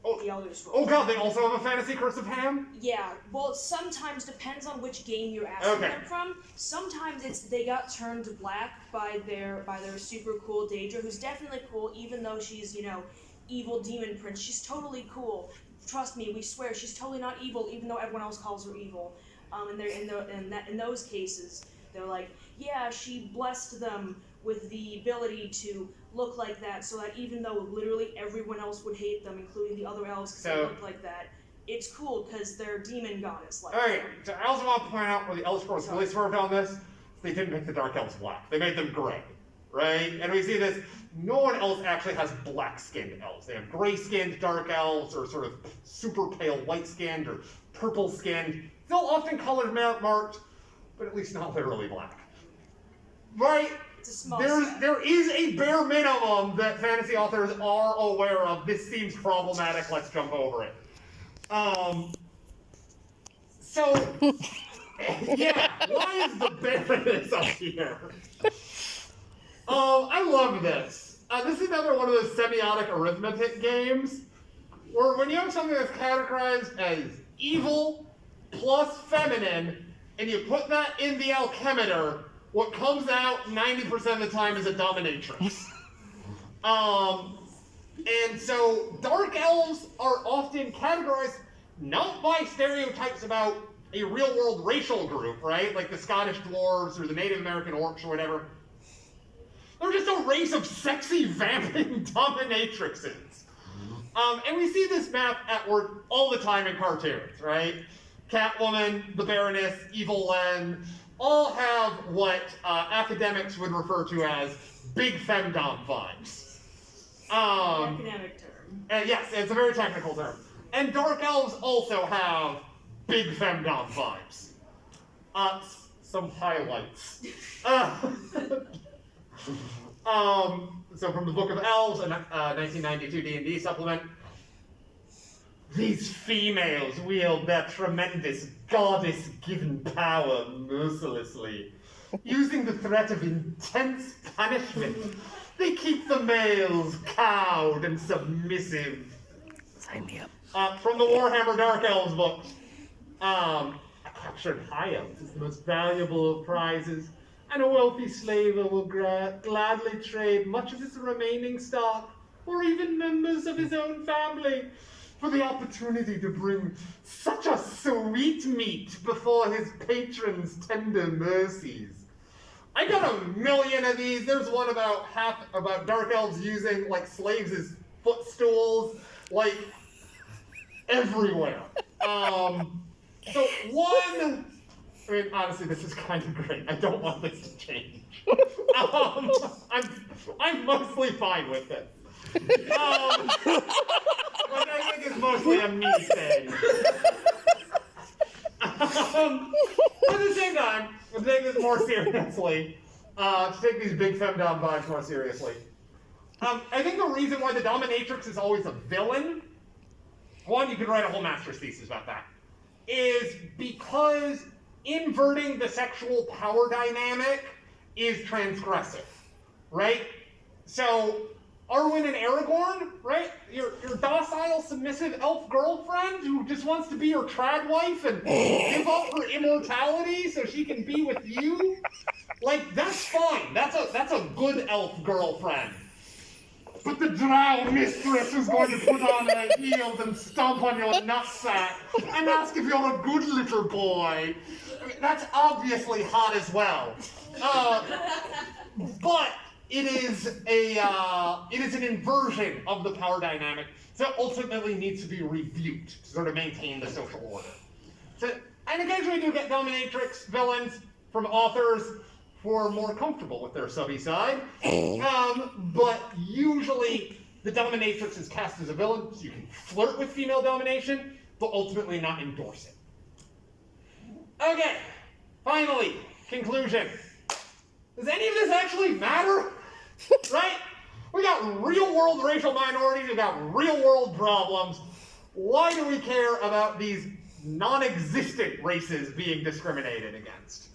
the Elder Scrolls. Oh god, they also have a fantasy curse of Ham? Yeah, well, sometimes depends on which game you're asking them from. Sometimes they got turned black by their super cool Daedra, who's definitely cool, even though she's, evil demon prince. She's totally cool. Trust me, we swear, she's totally not evil, even though everyone else calls her evil. And in those cases, they're like, yeah, she blessed them with the ability to look like that, so that even though literally everyone else would hate them, including the other elves, because they look like that, it's cool because they're demon goddess like. Alright, so I also want to point out where the Elder Scrolls really swerved on this. They didn't make the Dark Elves black. They made them gray, right? And we see this, no one else actually has black-skinned elves. They have gray-skinned Dark Elves, or sort of super pale white-skinned, or purple-skinned. Still often colored marked, but at least not literally black. right? It's a small step. There is a bare minimum that fantasy authors are aware of. This seems problematic. Let's jump over it. So, yeah, why is the Baroness up here? I love this. This is another one of those semiotic arithmetic games where when you have something that's categorized as evil plus feminine, and you put that in the alchemeter, what comes out 90% of the time is a dominatrix. And so dark elves are often categorized not by stereotypes about a real-world racial group, right? Like the Scottish Dwarves or the Native American Orcs or whatever. They're just a race of sexy, vamping dominatrixes. And we see this map at work all the time in cartoons, right? Catwoman, the Baroness, Evil Len, all have what academics would refer to as big femdom vibes. Academic term. Yes, it's a very technical term. And dark elves also have big femdom vibes. Some highlights. So from the Book of Elves, a 1992 D&D supplement. These females wield their tremendous goddess-given power mercilessly. Using the threat of intense punishment, they keep the males cowed and submissive. Sign me up. From the Warhammer Dark Elves book, a captured high elf is the most valuable of prizes, and a wealthy slaver will gladly trade much of his remaining stock, or even members of his own family, for the opportunity to bring such a sweet meat before his patrons' tender mercies. I got a million of these. There's one about dark elves using like slaves as footstools, like everywhere. So one, I mean, honestly, this is kind of great. I don't want this to change. I'm mostly fine with it. What I think is mostly a me thing. At the same time, I'm taking this more seriously. To take these big femdom vibes more seriously. I think the reason why the dominatrix is always a villain, one, you could write a whole master's thesis about that, is because inverting the sexual power dynamic is transgressive, right? So, Arwen and Aragorn, right? Your docile, submissive elf girlfriend who just wants to be your trad wife and give up her immortality so she can be with you? Like, that's fine. That's a good elf girlfriend. But the drow mistress is going to put on her heels and stomp on your nutsack and ask if you're a good little boy. I mean, that's obviously hot as well. But it is an inversion of the power dynamic that ultimately needs to be rebuked to sort of maintain the social order. So, and occasionally you get dominatrix villains from authors who are more comfortable with their subby side, but usually the dominatrix is cast as a villain, so you can flirt with female domination, but ultimately not endorse it. Okay, finally, conclusion. Does any of this actually matter? Right? We got real-world racial minorities, we got real-world problems. Why do we care about these non-existent races being discriminated against?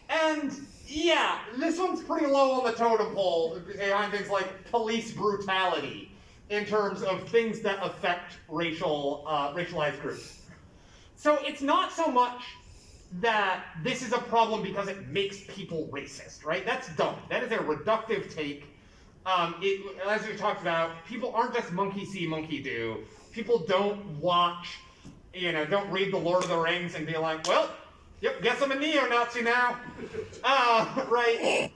And yeah, this one's pretty low on the totem pole behind things like police brutality in terms of things that affect racialized groups. So it's not so much that this is a problem because it makes people racist, right? That's dumb. That is a reductive take. As we talked about, people aren't just monkey see, monkey do. People don't watch, don't read The Lord of the Rings and be like, well, yep, guess I'm a neo-Nazi now. Right?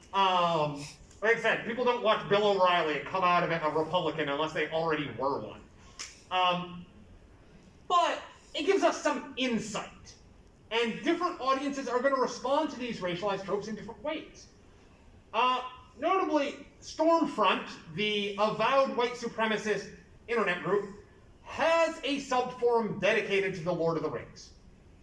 Like I said, people don't watch Bill O'Reilly and come out of it a Republican unless they already were one. But it gives us some insight. And different audiences are going to respond to these racialized tropes in different ways. Notably, Stormfront, the avowed white supremacist internet group, has a subforum dedicated to The Lord of the Rings.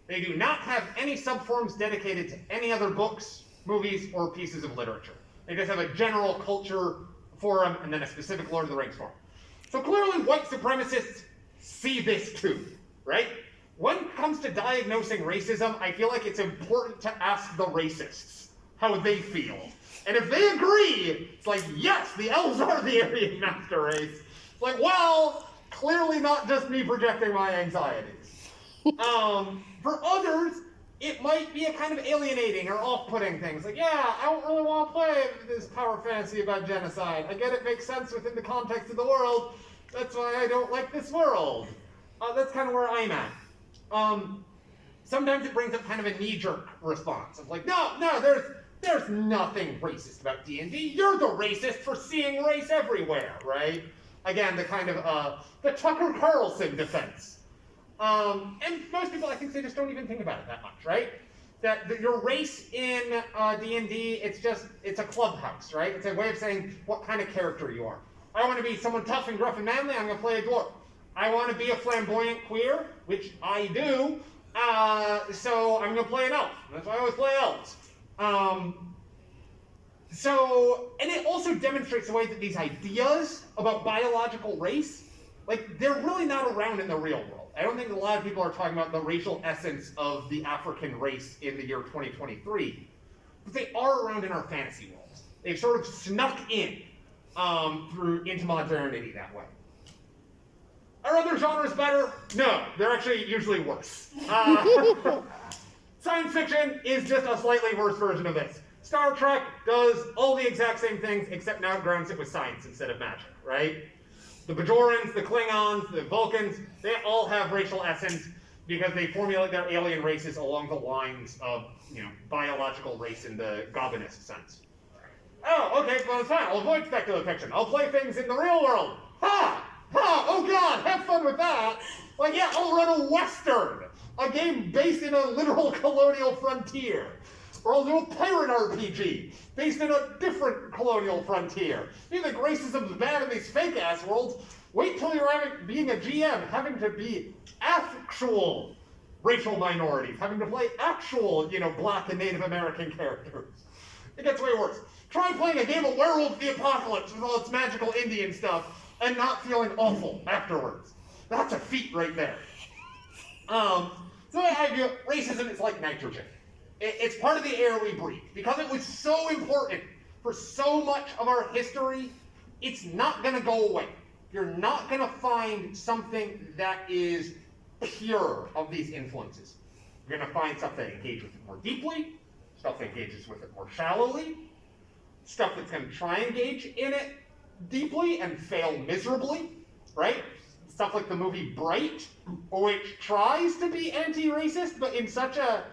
They do not have any subforums dedicated to any other books, movies, or pieces of literature. They just have a general culture forum and then a specific Lord of the Rings forum. So clearly white supremacists see this too, right? When it comes to diagnosing racism, I feel like it's important to ask the racists how they feel. And if they agree, it's like, yes, the elves are the Aryan master race. It's like, well, clearly not just me projecting my anxieties. For others, it might be a kind of alienating or off-putting thing. It's like, yeah, I don't really want to play this power fantasy about genocide. I get it makes sense within the context of the world. That's why I don't like this world. That's kind of where I'm at. Sometimes it brings up kind of a knee-jerk response of like, no, there's nothing racist about D&D. You're the racist for seeing race everywhere, right? Again, the kind of, the Tucker Carlson defense. And most people, I think, they just don't even think about it that much, right? That your race in D&D, it's a clubhouse, right? It's a way of saying what kind of character you are. I want to be someone tough and gruff and manly, I'm going to play a dwarf. I want to be a flamboyant queer, which I do, so I'm going to play an elf. That's why I always play elves. And it also demonstrates the way that these ideas about biological race, like, they're really not around in the real world. I don't think a lot of people are talking about the racial essence of the African race in the year 2023, but they are around in our fantasy worlds. They've sort of snuck in into modernity that way. Are other genres better? No, they're actually usually worse. Science fiction is just a slightly worse version of this. Star Trek does all the exact same things, except now it grounds it with science instead of magic, right? The Bajorans, the Klingons, the Vulcans, they all have racial essence because they formulate their alien races along the lines of, biological race in the Goblinist sense. Oh, okay, well, it's fine. I'll avoid speculative fiction. I'll play things in the real world. Ha! Ha! Oh god, have fun with that! Like, yeah, I'll run a Western! A game based in a literal colonial frontier. Or I'll do a pirate RPG based in a different colonial frontier. You think racism's bad in these fake-ass worlds? Wait till you're being a GM, having to be actual racial minorities, having to play actual, Black and Native American characters. It gets way worse. Try playing a game of Werewolf the Apocalypse with all its magical Indian stuff and not feeling awful afterwards. That's a feat right there. So I view racism is like nitrogen. It's part of the air we breathe. Because it was so important for so much of our history, it's not going to go away. You're not going to find something that is pure of these influences. You're going to find stuff that engages with it more deeply, stuff that engages with it more shallowly, stuff that's going to try and engage in it deeply and fail miserably, right? Stuff like the movie Bright, which tries to be anti-racist, but in such a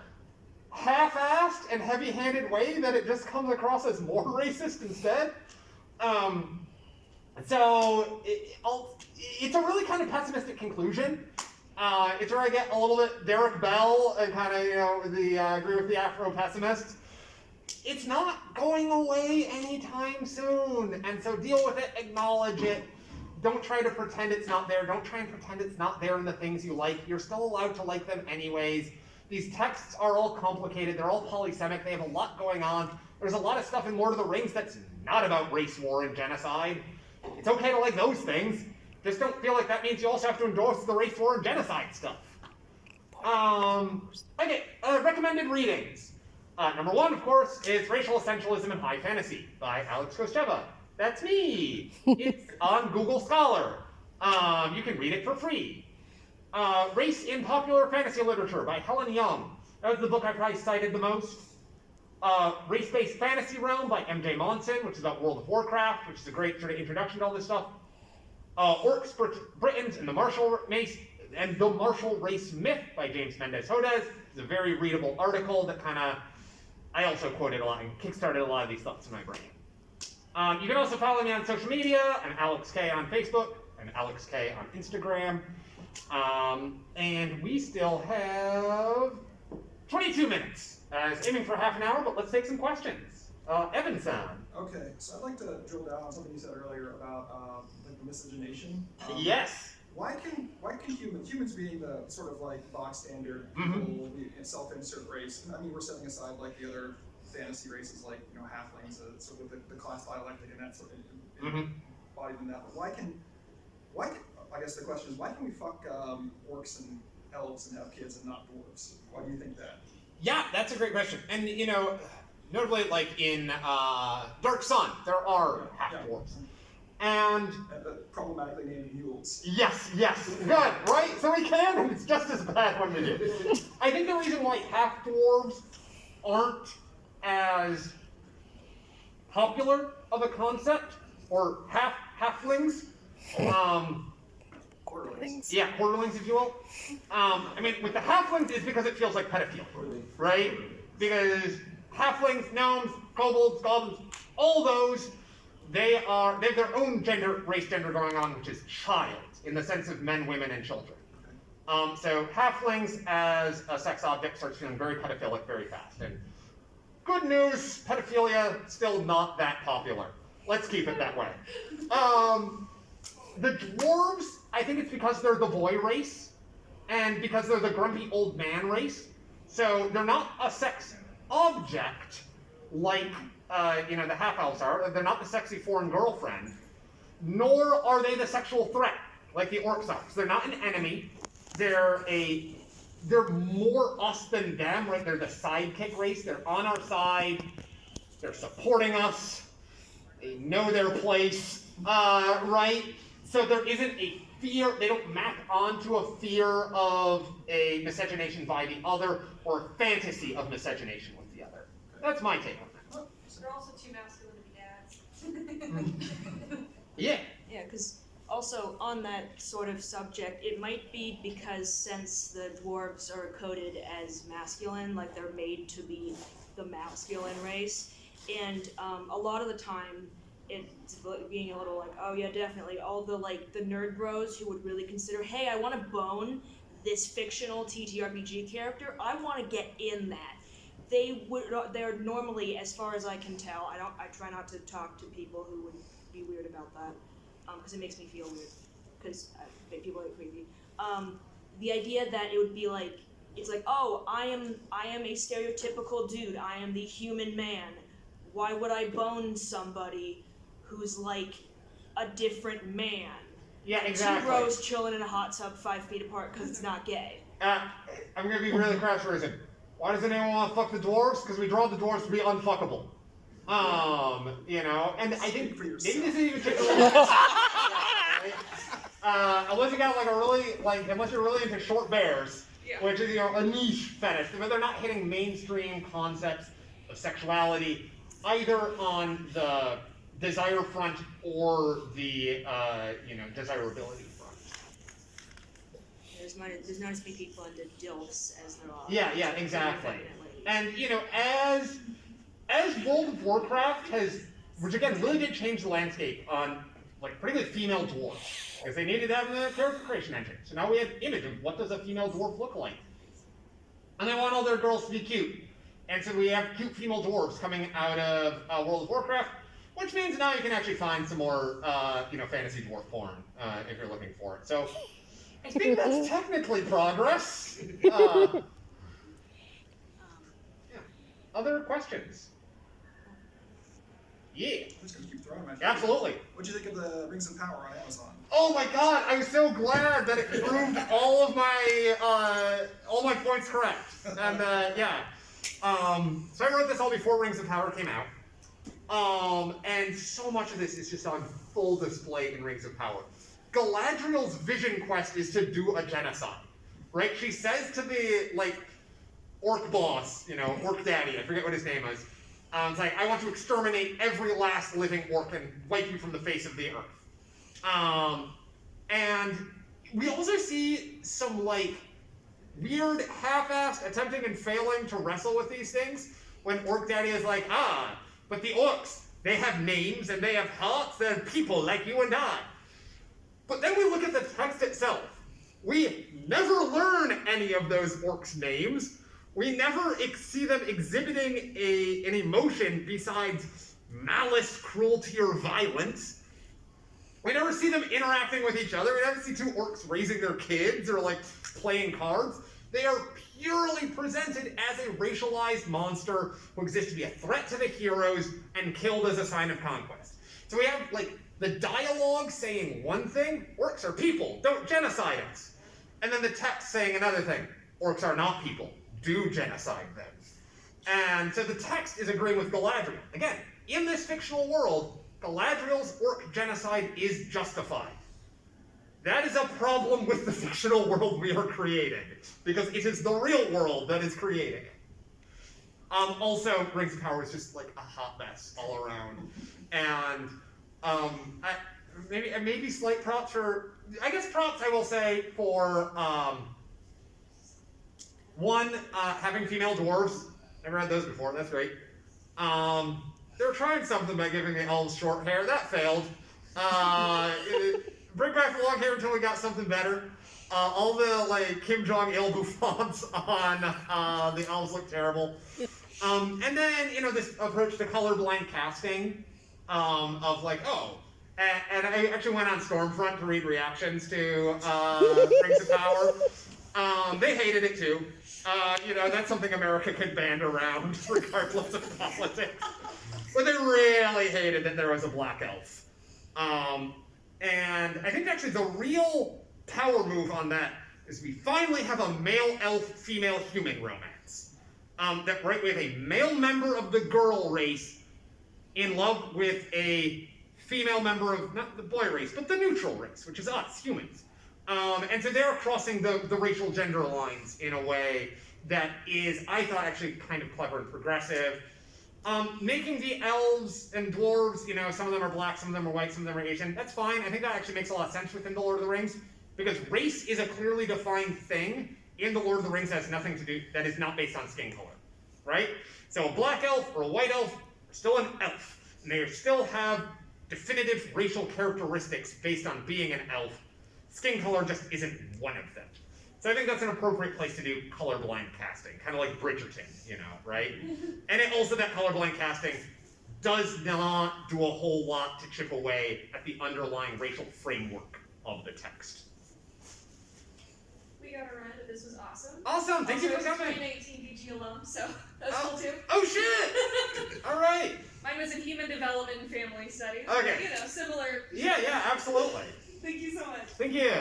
half-assed and heavy-handed way that it just comes across as more racist instead. So it's a really kind of pessimistic conclusion. It's where I get a little bit Derek Bell and kind of, agree with the Afro-pessimists. It's not going away anytime soon, and so deal with it, acknowledge it. Don't try to pretend it's not there. Don't try and pretend it's not there in the things you like. You're still allowed to like them anyways. These texts are all complicated. They're all polysemic. They have a lot going on. There's a lot of stuff in Lord of the Rings that's not about race war and genocide. It's okay to like those things. Just don't feel like that means you also have to endorse the race war and genocide stuff. Recommended readings. Number one, of course, is Racial Essentialism in High Fantasy by Alex Koscheva. That's me. It's on Google Scholar. You can read it for free. Race in Popular Fantasy Literature by Helen Young. That was the book I probably cited the most. Race-Based Fantasy Realm by M.J. Monson, which is about World of Warcraft, which is a great sort of introduction to all this stuff. Orcs, Britons, and the Martial Race Myth by James Mendez Hodez. It's a very readable article that I also quoted a lot and kickstarted a lot of these thoughts in my brain. You can also follow me on social media. I'm Alex K on Facebook and Alex K on Instagram. And we still have 22 minutes. I was aiming for half an hour, but let's take some questions. Evan-san. Okay, so I'd like to drill down on something you said earlier about like the miscegenation. Yes. Why can humans being the sort of like box standard people, self-insert race, I mean, we're setting aside like the other fantasy races like halflings, sort of the class dialectic and that sort of embodied in that. But why can I guess the question is why can we fuck orcs and elves and have kids and not dwarves? Why do you think that? Yeah, that's a great question. And notably, like in Dark Sun, there are half dwarves. And problematically named mules. Yes, good, right? So we can, and it's just as bad when we do. I think the reason why half dwarves aren't as popular of a concept, or halflings, Quarterlings. yeah, quarterlings, if you will. I mean, with the halflings, it's because it feels like pedophilia, right? Because halflings, gnomes, kobolds, goblins, all those, they have their own race gender going on, which is child, in the sense of men, women, and children. So halflings as a sex object starts feeling very pedophilic very fast. And good news, pedophilia still not that popular. Let's keep it that way. The dwarves, I think it's because they're the boy race, and because they're the grumpy old man race. So they're not a sex object like the half-elves are. They're not the sexy foreign girlfriend, nor are they the sexual threat like the orcs are. So they're not an enemy. They're more us than them, right? They're the sidekick race. They're on our side. They're supporting us. They know their place, right? So there isn't a fear. They don't map onto a fear of a miscegenation by the other or a fantasy of miscegenation with the other. That's my take on that. They're also too masculine to be dads. Yeah. Yeah, because also on that sort of subject, it might be because since the dwarves are coded as masculine, like they're made to be the masculine race, and a lot of the time it's being a little like, oh yeah, definitely, all the nerd bros who would really consider, hey, I want to bone this fictional TTRPG character, I want to get in that. They're normally, as far as I can tell, I try not to talk to people who would be weird about that, because it makes me feel weird, because people are creepy. The idea that it would be like, it's like, oh, I am a stereotypical dude, I am the human man. Why would I bone somebody who's like a different man? Yeah, exactly. Two bros chilling in a hot tub 5 feet apart because it's not gay. I'm gonna be really crass reason. Why does anyone want to fuck the dwarves? Because we draw the dwarves to be unfuckable. And I think maybe this isn't even take unless you got unless you're really into short bears, which is a niche fetish, but they're not hitting mainstream concepts of sexuality either on the desire front or the desirability front. There's not as many people into DILFs as there are. Yeah, exactly. And as World of Warcraft has, which again really did change the landscape on particularly female dwarves, because they needed to have a character creation engine. So now we have image of what does a female dwarf look like, and they want all their girls to be cute. And so we have cute female dwarves coming out of World of Warcraft, which means now you can actually find some more, fantasy dwarf porn if you're looking for it. So I think that's technically progress. Other questions? Yeah. I'm just gonna keep throwing my. Absolutely. What'd you think of the Rings of Power on Amazon? Oh my God! I'm so glad that it proved all my points correct. And so I wrote this all before Rings of Power came out. And so much of this is just on full display in Rings of Power. Galadriel's vision quest is to do a genocide, right? She says to the orc boss, orc daddy, I forget what his name is. It's like, I want to exterminate every last living orc and wipe you from the face of the earth. And we also see some weird half-assed attempting and failing to wrestle with these things when orc daddy is like, but the orcs, they have names and they have hearts, they're people like you and I. But then we look at the text itself. We never learn any of those orcs' names. We never see them exhibiting an emotion besides malice, cruelty, or violence. We never see them interacting with each other. We never see two orcs raising their kids or playing cards. They are purely presented as a racialized monster who exists to be a threat to the heroes and killed as a sign of conquest. So we have, like, the dialogue saying one thing, orcs are people, don't genocide us. And then the text saying another thing, orcs are not people, do genocide them. And so the text is agreeing with Galadriel. Again, in this fictional world, Galadriel's orc genocide is justified. That is a problem with the fictional world we are creating, because it is the real world that is creating it. Also, Rings of Power is just like a hot mess all around. And maybe slight props for, I guess props I will say for, one, having female dwarves. Never had those before, that's great. They were trying something by giving the elves short hair, that failed. Bring back the long hair until we got something better. All the, like, Kim Jong-il bouffants on the elves look terrible. And then, you know, this approach to colorblind casting of, like, oh, and I actually went on Stormfront to read reactions to Rings of Power. They hated it too. You know, that's something America could band around, regardless of politics. But they really hated that there was a black elf. And I think actually the real power move on that is we finally have a male elf, female human romance. That right, we have a male member of the girl race in love with a female member of, not the boy race, but the neutral race, which is us, humans. And so they're crossing the racial gender lines in a way that is, I thought, actually kind of clever and progressive. Making the elves and dwarves, you know, some of them are black, some of them are white, some of them are Asian, that's fine. I think that actually makes a lot of sense within the Lord of the Rings, because race is a clearly defined thing in the Lord of the Rings that has nothing to do, that is not based on skin color, right? So a black elf or a white elf are still an elf, and they still have definitive racial characteristics based on being an elf. Skin color just isn't one of them. So I think that's an appropriate place to do colorblind casting, kind of like Bridgerton, you know, right? And it also, that colorblind casting does not do a whole lot to chip away at the underlying racial framework of the text. We got around it. This was awesome. Awesome, thank you for coming. I'm a 2019 VG alum, so that was cool too. Oh shit! All right. Mine was in human development and family studies. Okay. You know, similar. Yeah, absolutely. Thank you so much. Thank you.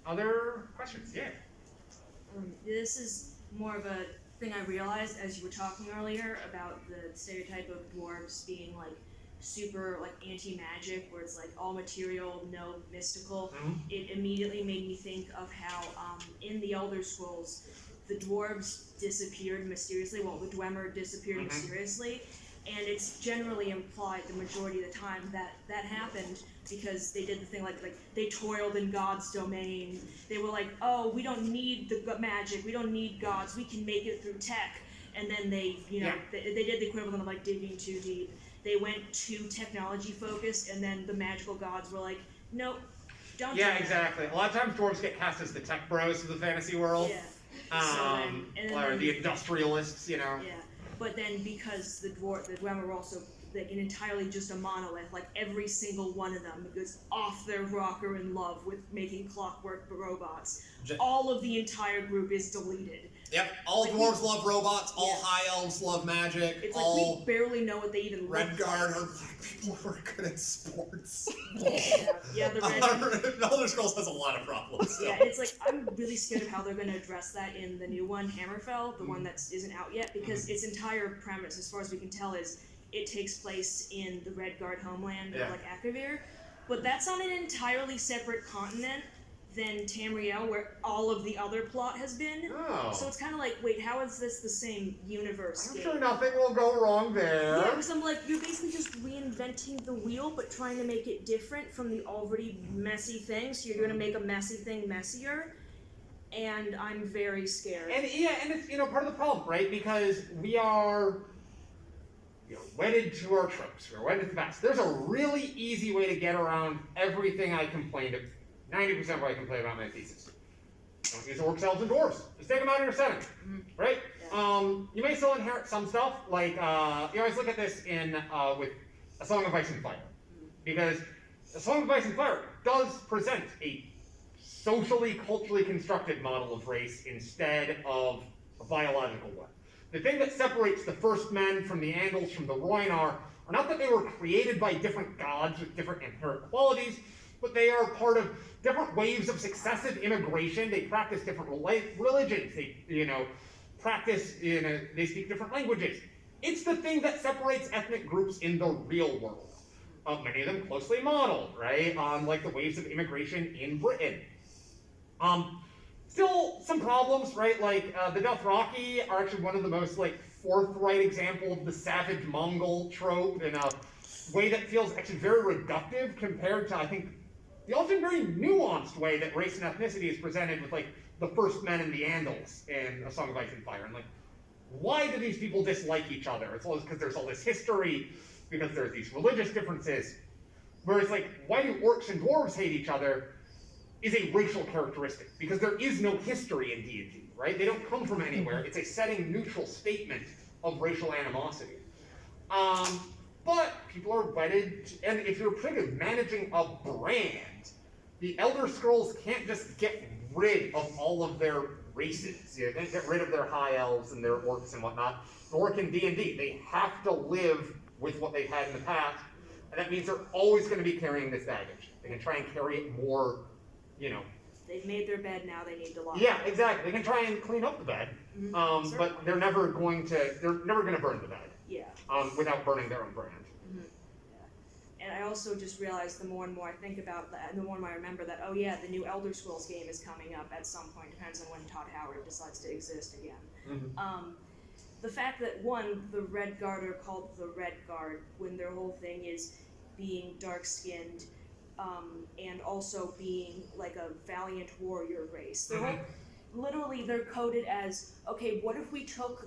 Other questions? Yeah. This is more of a thing I realized as you were talking earlier about the stereotype of dwarves being like super like anti-magic, where it's like all material, no mystical. Mm-hmm. It immediately made me think of how in the Elder Scrolls the dwarves disappeared mysteriously. Well, the Dwemer disappeared mysteriously, and it's generally implied the majority of the time that that happened because they did the thing like they toiled in God's domain. They were like, oh, we don't need the magic, we don't need gods, we can make it through tech. And then they, you know, they did the equivalent of like digging too deep. They went too technology focused, and then the magical gods were like, nope, don't do that. Exactly. A lot of times dwarves get cast as the tech bros of the fantasy world. Yeah. Or the industrialists, you know. Yeah. But then because the Dwemer were also like entirely just a monolith, like every single one of them goes off their rocker in love with making clockwork robots. All of the entire group is deleted. Yep, all like dwarves love robots, all high elves love magic, It's all like we barely know what they even look like. Redguard are black people who are good at sports. Yeah, the Red Elder Scrolls has a lot of problems. So. Yeah, it's like I'm really scared of how they're going to address that in the new one, Hammerfell, the one that isn't out yet, because its entire premise, as far as we can tell, is it takes place in the Redguard homeland of like Akavir, but that's on an entirely separate continent than Tamriel, where all of the other plot has been. Oh. So it's kind of like, wait, how is this the same universe? I'm sure nothing will go wrong there. Yeah, because I'm like, you're basically just reinventing the wheel, but trying to make it different from the already messy thing. So you're going to make a messy thing messier, and I'm very scared. And it's, you know, part of the problem, right? Because we are, you know, wedded to our tropes. We're wedded to the past. There's a really easy way to get around everything I complained of. 90% of what I complain about my thesis. Don't use orcs, elves, and dwarves. Just take them out of your setting, right? Yeah. You may still inherit some stuff, like, you always look at this in, with A Song of Ice and Fire. Because A Song of Ice and Fire does present a socially, culturally constructed model of race instead of a biological one. The thing that separates the first men from the Andals from the Rhoynar are not that they were created by different gods with different inherent qualities, but they are part of different waves of successive immigration. They practice different religions. They, they speak different languages. It's the thing that separates ethnic groups in the real world. Many of them closely modeled, right, on like the waves of immigration in Britain. Still some problems, right? Like the Dothraki are actually one of the most like forthright example of the savage Mongol trope in a way that feels actually very reductive compared to, I think, the often very nuanced way that race and ethnicity is presented with like the first men and the Andals in A Song of Ice and Fire. And like, why do these people dislike each other? It's always because there's all this history, because there's these religious differences. Whereas like, why do orcs and dwarves hate each other is a racial characteristic, because there is no history in D&D, right? They don't come from anywhere. It's a setting neutral statement of racial animosity. But people are wedded to, and if you're particularly managing a brand, the Elder Scrolls can't just get rid of all of their races. You can't get rid of their high elves and their orcs and whatnot. Nor can D&D. They have to live with what they've had in the past, and that means they're always going to be carrying this baggage. They can try and carry it more, They've made their bed, now they need to lie. Yeah, exactly. They can try and clean up the bed, but they're never going to burn the bed. Yeah. Without burning their own brand. Mm-hmm. Yeah. And I also just realized the more and more I think about that, and the more and more I remember that, oh yeah, the new Elder Scrolls game is coming up at some point. Depends on when Todd Howard decides to exist again. Mm-hmm. The fact that, one, the Red Guard are called the Red Guard when their whole thing is being dark-skinned, and also being like a valiant warrior race. They're whole, literally, they're coded as, okay, what if we took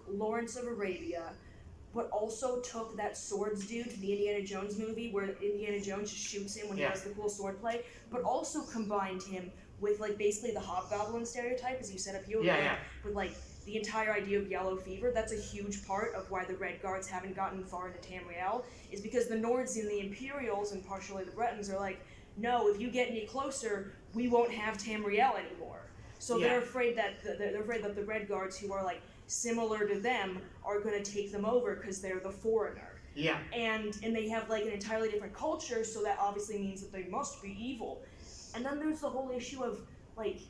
Lawrence of Arabia, but also took that swords dude to the Indiana Jones movie where Indiana Jones just shoots him when he does the cool sword play, but also combined him with like basically the hobgoblin stereotype, as you said a few ago, with like the entire idea of yellow fever. That's a huge part of why the Red Guards haven't gotten far into Tamriel, is because the Nords and the Imperials and partially the Bretons are like, no, if you get any closer, we won't have Tamriel anymore. So they're afraid that the Red Guards, who are like similar to them, are going to take them over because they're the foreigner. Yeah. And they have like an entirely different culture, so that obviously means that they must be evil. And then there's the whole issue of like,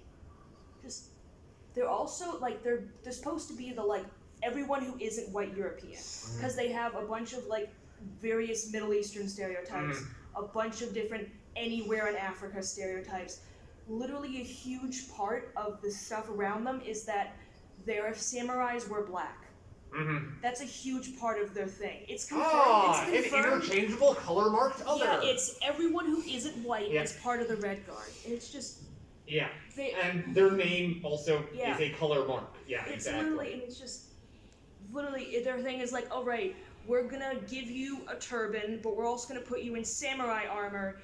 just they're also like they're supposed to be the like everyone who isn't white European, because they have a bunch of like various Middle Eastern stereotypes, a bunch of different anywhere in Africa stereotypes. Literally a huge part of the stuff around them is that their samurais were black. That's a huge part of their thing. It's confirmed. It's confirmed. An interchangeable color marked other. Yeah, it's everyone who isn't white is part of the Red Guard. It's just and their name also is a color mark. Yeah, it's exactly. Literally, and it's just literally their thing is like, all right, we're gonna give you a turban, but we're also gonna put you in samurai armor,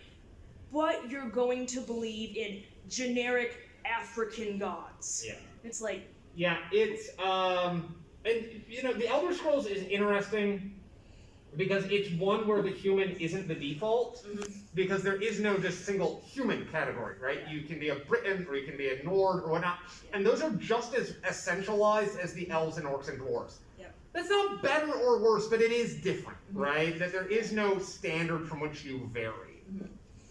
but you're going to believe in generic African gods. Yeah. It's like it's and the Elder Scrolls is interesting because it's one where the human isn't the default, because there is no just single human category, right? You can be a Briton, or you can be a Nord, or whatnot, and those are just as essentialized as the Elves and Orcs and Dwarves. That's not better or worse, but it is different, right? That there is no standard from which you vary.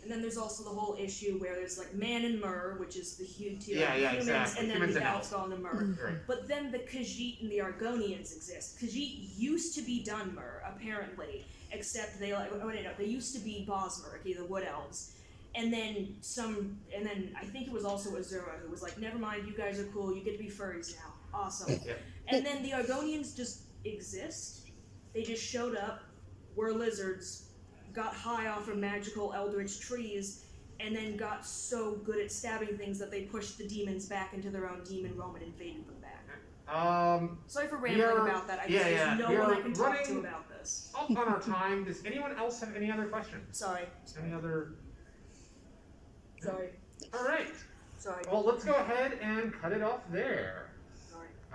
And then there's also the whole issue where there's like man and Mer, which is the huge tier of humans, exactly. and then Humans the and elves fall into Mer. But then the Khajiit and the Argonians exist. Khajiit used to be Dunmer, apparently, except they used to be Bosmerk, the Wood Elves. And then I think it was also Azura who was like, never mind, you guys are cool, you get to be furries now. Awesome. And then the Argonians just exist. They just showed up, were lizards, got high off of magical eldritch trees, and then got so good at stabbing things that they pushed the demons back into their own demon realm and invaded them back. Sorry for rambling about that. There's no one I can talk to about this. Up on our time. Does anyone else have any other questions? Sorry. Any other? Sorry. All right. Sorry. Well, let's go ahead and cut it off there.